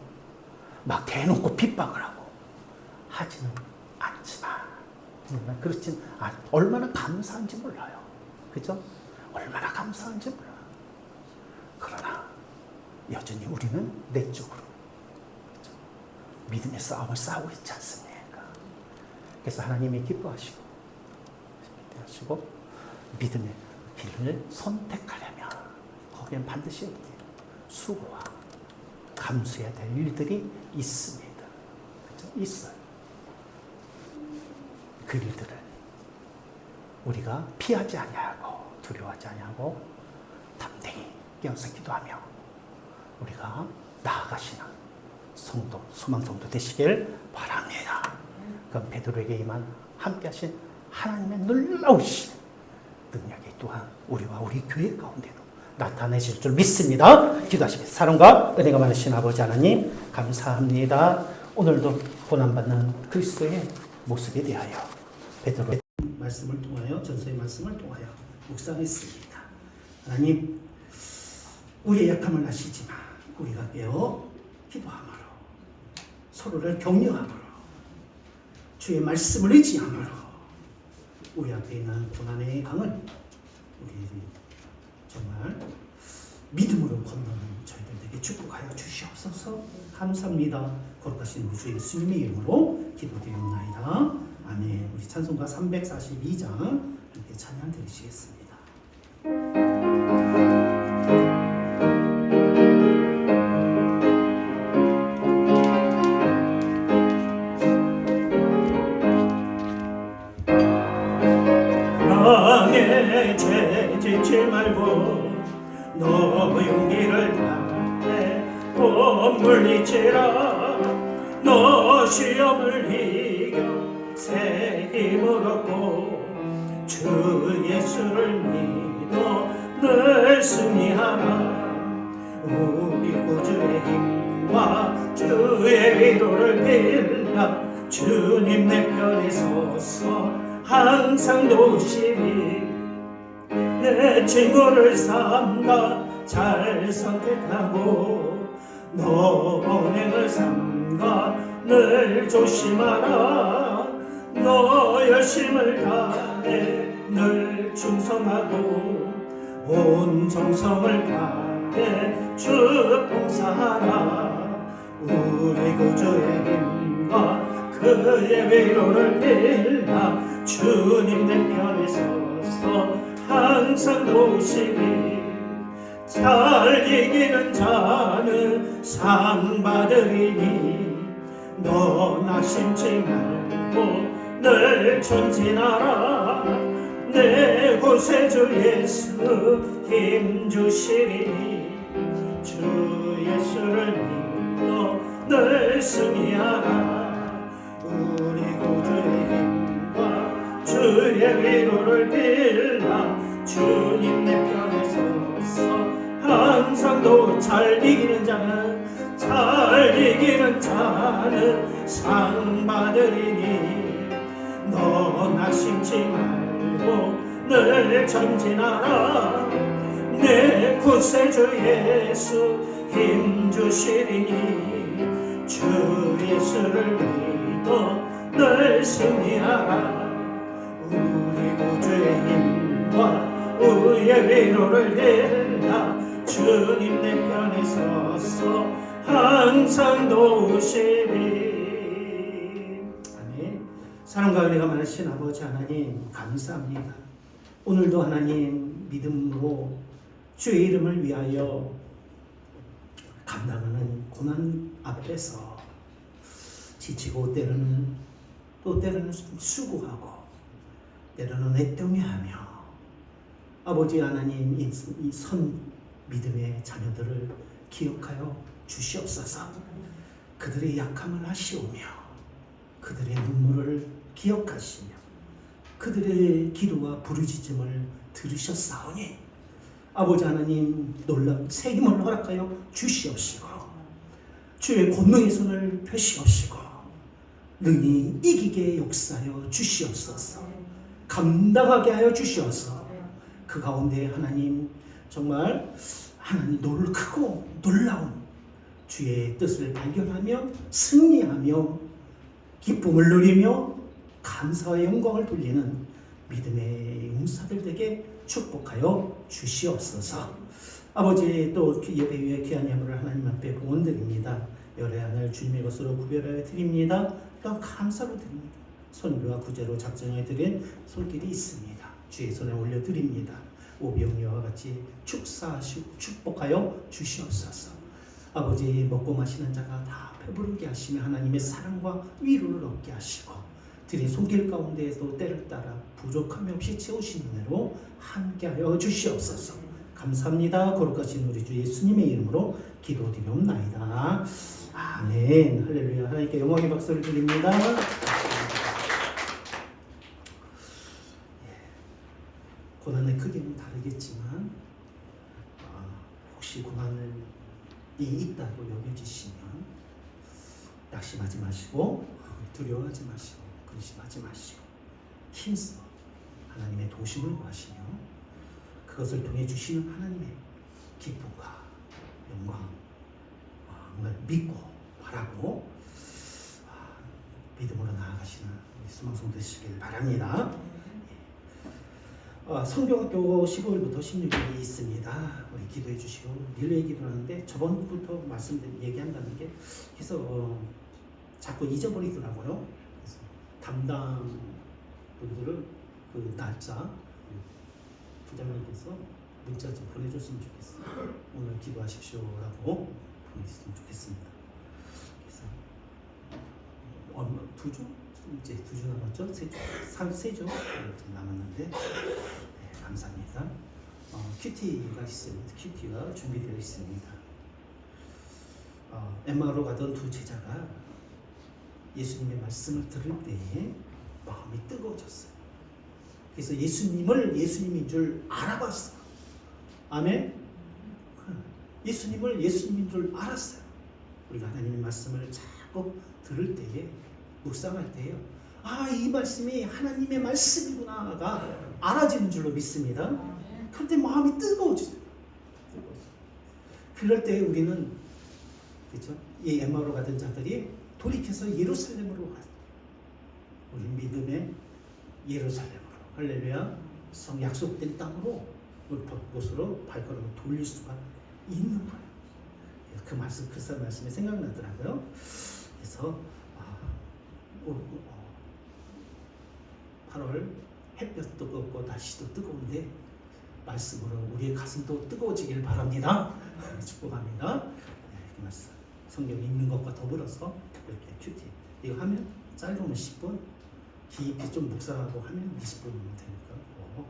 [SPEAKER 2] 막 대놓고 핍박을 하고 하지는 않지만 그렇진 얼마나 감사한지 몰라요. 그죠? 얼마나 감사한지 몰라요. 그러나 여전히 우리는 내적으로 믿음의 싸움을 싸우고 있지 않습니까? 그래서 하나님이 기뻐하시고 믿음의 길을 선택하려면 거기엔 반드시 수고와 감수해야 될 일들이 있습니다. 그렇죠? 있어요. 그 일들을 우리가 피하지 아니하고 두려워하지 아니하고 담대히 깨어서 기도하며 우리가 나아가시는 성도, 소망성도 되시길 바랍니다. 그럼 베드로에게 임한 함께 하신 하나님의 놀라우신 능력이 또한 우리와 우리 교회 가운데도 나타내실 줄 믿습니다. 기도하시겠습니다. 사랑과 은혜가 많으신 아버지 하나님 감사합니다. 오늘도 고난받는 그리스도의 모습에 대하여 베드로의 말씀을 통하여 전서의 말씀을 통하여 묵상했습니다. 하나님 우리의 약함을 아시지만 우리가 깨어 기도함으로 서로를 격려함으로 주의 말씀을 의지함으로 우리 앞에 있는 고난의 강을 우리 정말 믿음으로 건너는 저희들에게 축복하여 주시옵소서. 감사합니다. 거룩하신 우주 예수님의 이름으로 기도드리옵나이다. 아멘. 우리 찬송가 342장 함께 찬양 드리시겠습니다.
[SPEAKER 3] 땅에 죄 짓지 말고 너 용기를 다해 못 물리치라. 너 시험을 이겨 새 힘을 얻고 주 예수를 믿어 늘 승리하라. 우리 구주의 힘과 주의 위로를 빌
[SPEAKER 2] 빌라 주님 내 편에 서서 항상 도우시리 내 친구를 삼가 잘 선택하고 너 언행을 삼가 늘 조심하라 너 열심을 다해 늘 충성하고 온 정성을 다해 주 봉사하라 우리 구주의 힘과 그의 위로를 빌라 주님 내 편에 서서 항상 도우시리 잘 이기는 자는 상 받으리니 너 낙심치 말고 늘 전진하라 내 구세주 예수 힘주시리니 주 예수를 믿어 늘 승리하라 우리 구주의 힘과 주의 위로를 빌라 주님 내 편에 서서 항상 도 잘 이기는 자는 상 받으리니 너 낙심치 말고 늘 전진하라 내 구세주 예수 힘주시리니 주 예수를 믿어 늘 승리하라 우리 구주의 힘과 우리의 위로를 빌라 주님 내 편에 서서 항상 도우시리 아멘. 사랑과 은혜가 많으신 아버지 하나님 감사합니다. 오늘도 하나님 믿음으로 주의 이름을 위하여 감당하는 고난 앞에서 지치고 때로는 수고하고 때로는 애통해하며 아버지 하나님 이 선 믿음의 자녀들을 기억하여 주시옵소서. 그들의 약함을 아시오며 그들의 눈물을 기억하시며 그들의 기도와 부르짖음을 들으셨사오니 아버지 하나님 놀라운 새 힘을 허락하여 주시옵시고 주의 권능의 손을 펴시옵시고 능히 이기게 역사하여 주시옵소서. 감당하게 하여 주시옵소서. 그 가운데 하나님 정말 하나님 크고 놀라운 주의 뜻을 발견하며 승리하며 기쁨을 누리며 감사와 영광을 돌리는 믿음의 용사들 되게 축복하여 주시옵소서. 아버지 또 예배 위에 귀한 예물을 하나님 앞에 봉헌드립니다. 열의 하늘 주님의 것으로 구별하여 드립니다. 또한 감사로 드립니다. 선교와 구제로 작정하여 드린 손길이 있습니다. 주의 손에 올려드립니다. 오병이와 같이 축사하시고 축복하여 주시옵소서. 아버지 먹고 마시는 자가 다 배부르게 하시며 하나님의 사랑과 위로를 얻게 하시고 드린 손길 가운데에도 때를 따라 부족함이 없이 채우시는 은혜로 함께하여 주시옵소서. 감사합니다. 거룩하신 우리 주 예수님의 이름으로 기도드리옵나이다. 아멘. 할렐루야. 하나님께 영광의 박수를 드립니다. 고난의 크기는 다르겠지만 혹시 고난이 있다고 여겨지시면 낙심하지 마시고 두려워하지 마시고 근심하지 마시고 힘써 하나님의 도심을 구하시며 그것을 통해 주시는 하나님의 기쁨과 영광 정말 믿고 바라고 믿음으로 나아가시는 수망성 되시길 바랍니다. 성경학교 15일부터 16일이 있습니다. 우리 기도해 주시고 릴레이 기도하는데 저번부터 얘기한다는 게 계속 자꾸 잊어버리더라고요. 그래서 담당 분들은 그 날짜 부장님께서 문자 좀 보내줬으면 좋겠어요. 오늘 기도하십시오라고 보내주시면 좋겠습니다. 그래서 이제 2주 남았죠? 3주 남았는데 네, 감사합니다. 큐티가 있습니다. 큐티가 준비되어 있습니다. 엠마오로 가던 두 제자가 예수님의 말씀을 들을 때에 마음이 뜨거워졌어요. 그래서 예수님을 예수님인 줄 알아봤어요. 아멘. 예수님을 예수님인 줄 알았어요. 우리가 하나님의 말씀을 자꾸 들을 때에 묵상할 때요. 아, 이 말씀이 하나님의 말씀이구나가 알아지는 줄로 믿습니다. 그런데 마음이 뜨거워지죠. 그럴 때 우리는 그렇죠? 이 엠마오로 가던 자들이 돌이켜서 예루살렘으로 가요. 우리 믿음의 예루살렘으로, 할렐루야, 성 약속된 땅으로 곳으로 발걸음을 돌릴 수가 있는 거예요. 그 말씀, 그 말씀이 생각나더라고요. 그래서 8월 햇볕도 뜨겁고 날씨도 뜨거운데 말씀으로 우리의 가슴도 뜨거워지길 바랍니다. 축복합니다. 그 말씀 성경 읽는 것과 더불어서 이렇게 큐티 이거 하면 짧으면 10분, 깊이 좀 묵상하고 하면 20분이면 되니까 꼭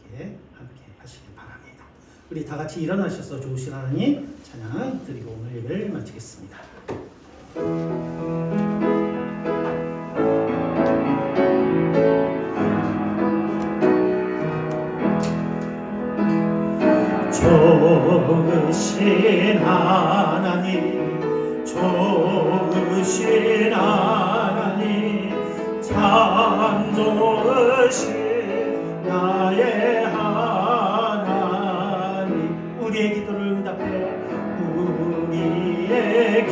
[SPEAKER 2] 이렇게 함께 하시길 바랍니다. 우리 다 같이 일어나셔서 좋으신 하나님 찬양 드리고 오늘 예배를 마치겠습니다. 좋으신 하나님, 좋으신 하나님, 참 좋으신 나의 하나님, 우리의 기도를 응답해, 우리의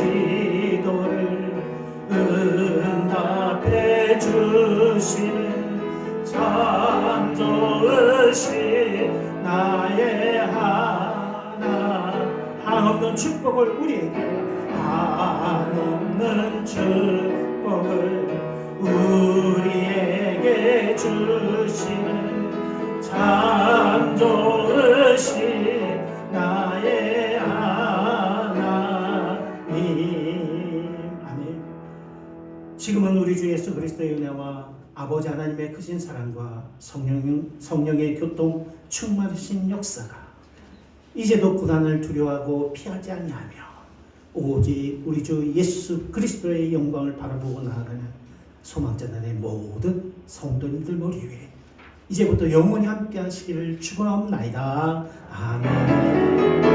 [SPEAKER 2] 기도를 응답해 주시는 참 좋으신 나의 한없는 축복을 우리에게, 한없는 축복을 우리에게 주시는 참 좋으신 나의 하나님. 아멘. 지금은 우리 주 예수 그리스도의 은혜와 아버지 하나님의 크신 사랑과 성령의 교통 충만하신 역사가 이제도 고난을 두려워하고 피하지 아니하며 오직 우리 주 예수 그리스도의 영광을 바라보고 나아가는 소망자들의 모든 성도님들 머리 위에 이제부터 영원히 함께 하시기를 축원하옵나이다. 아멘.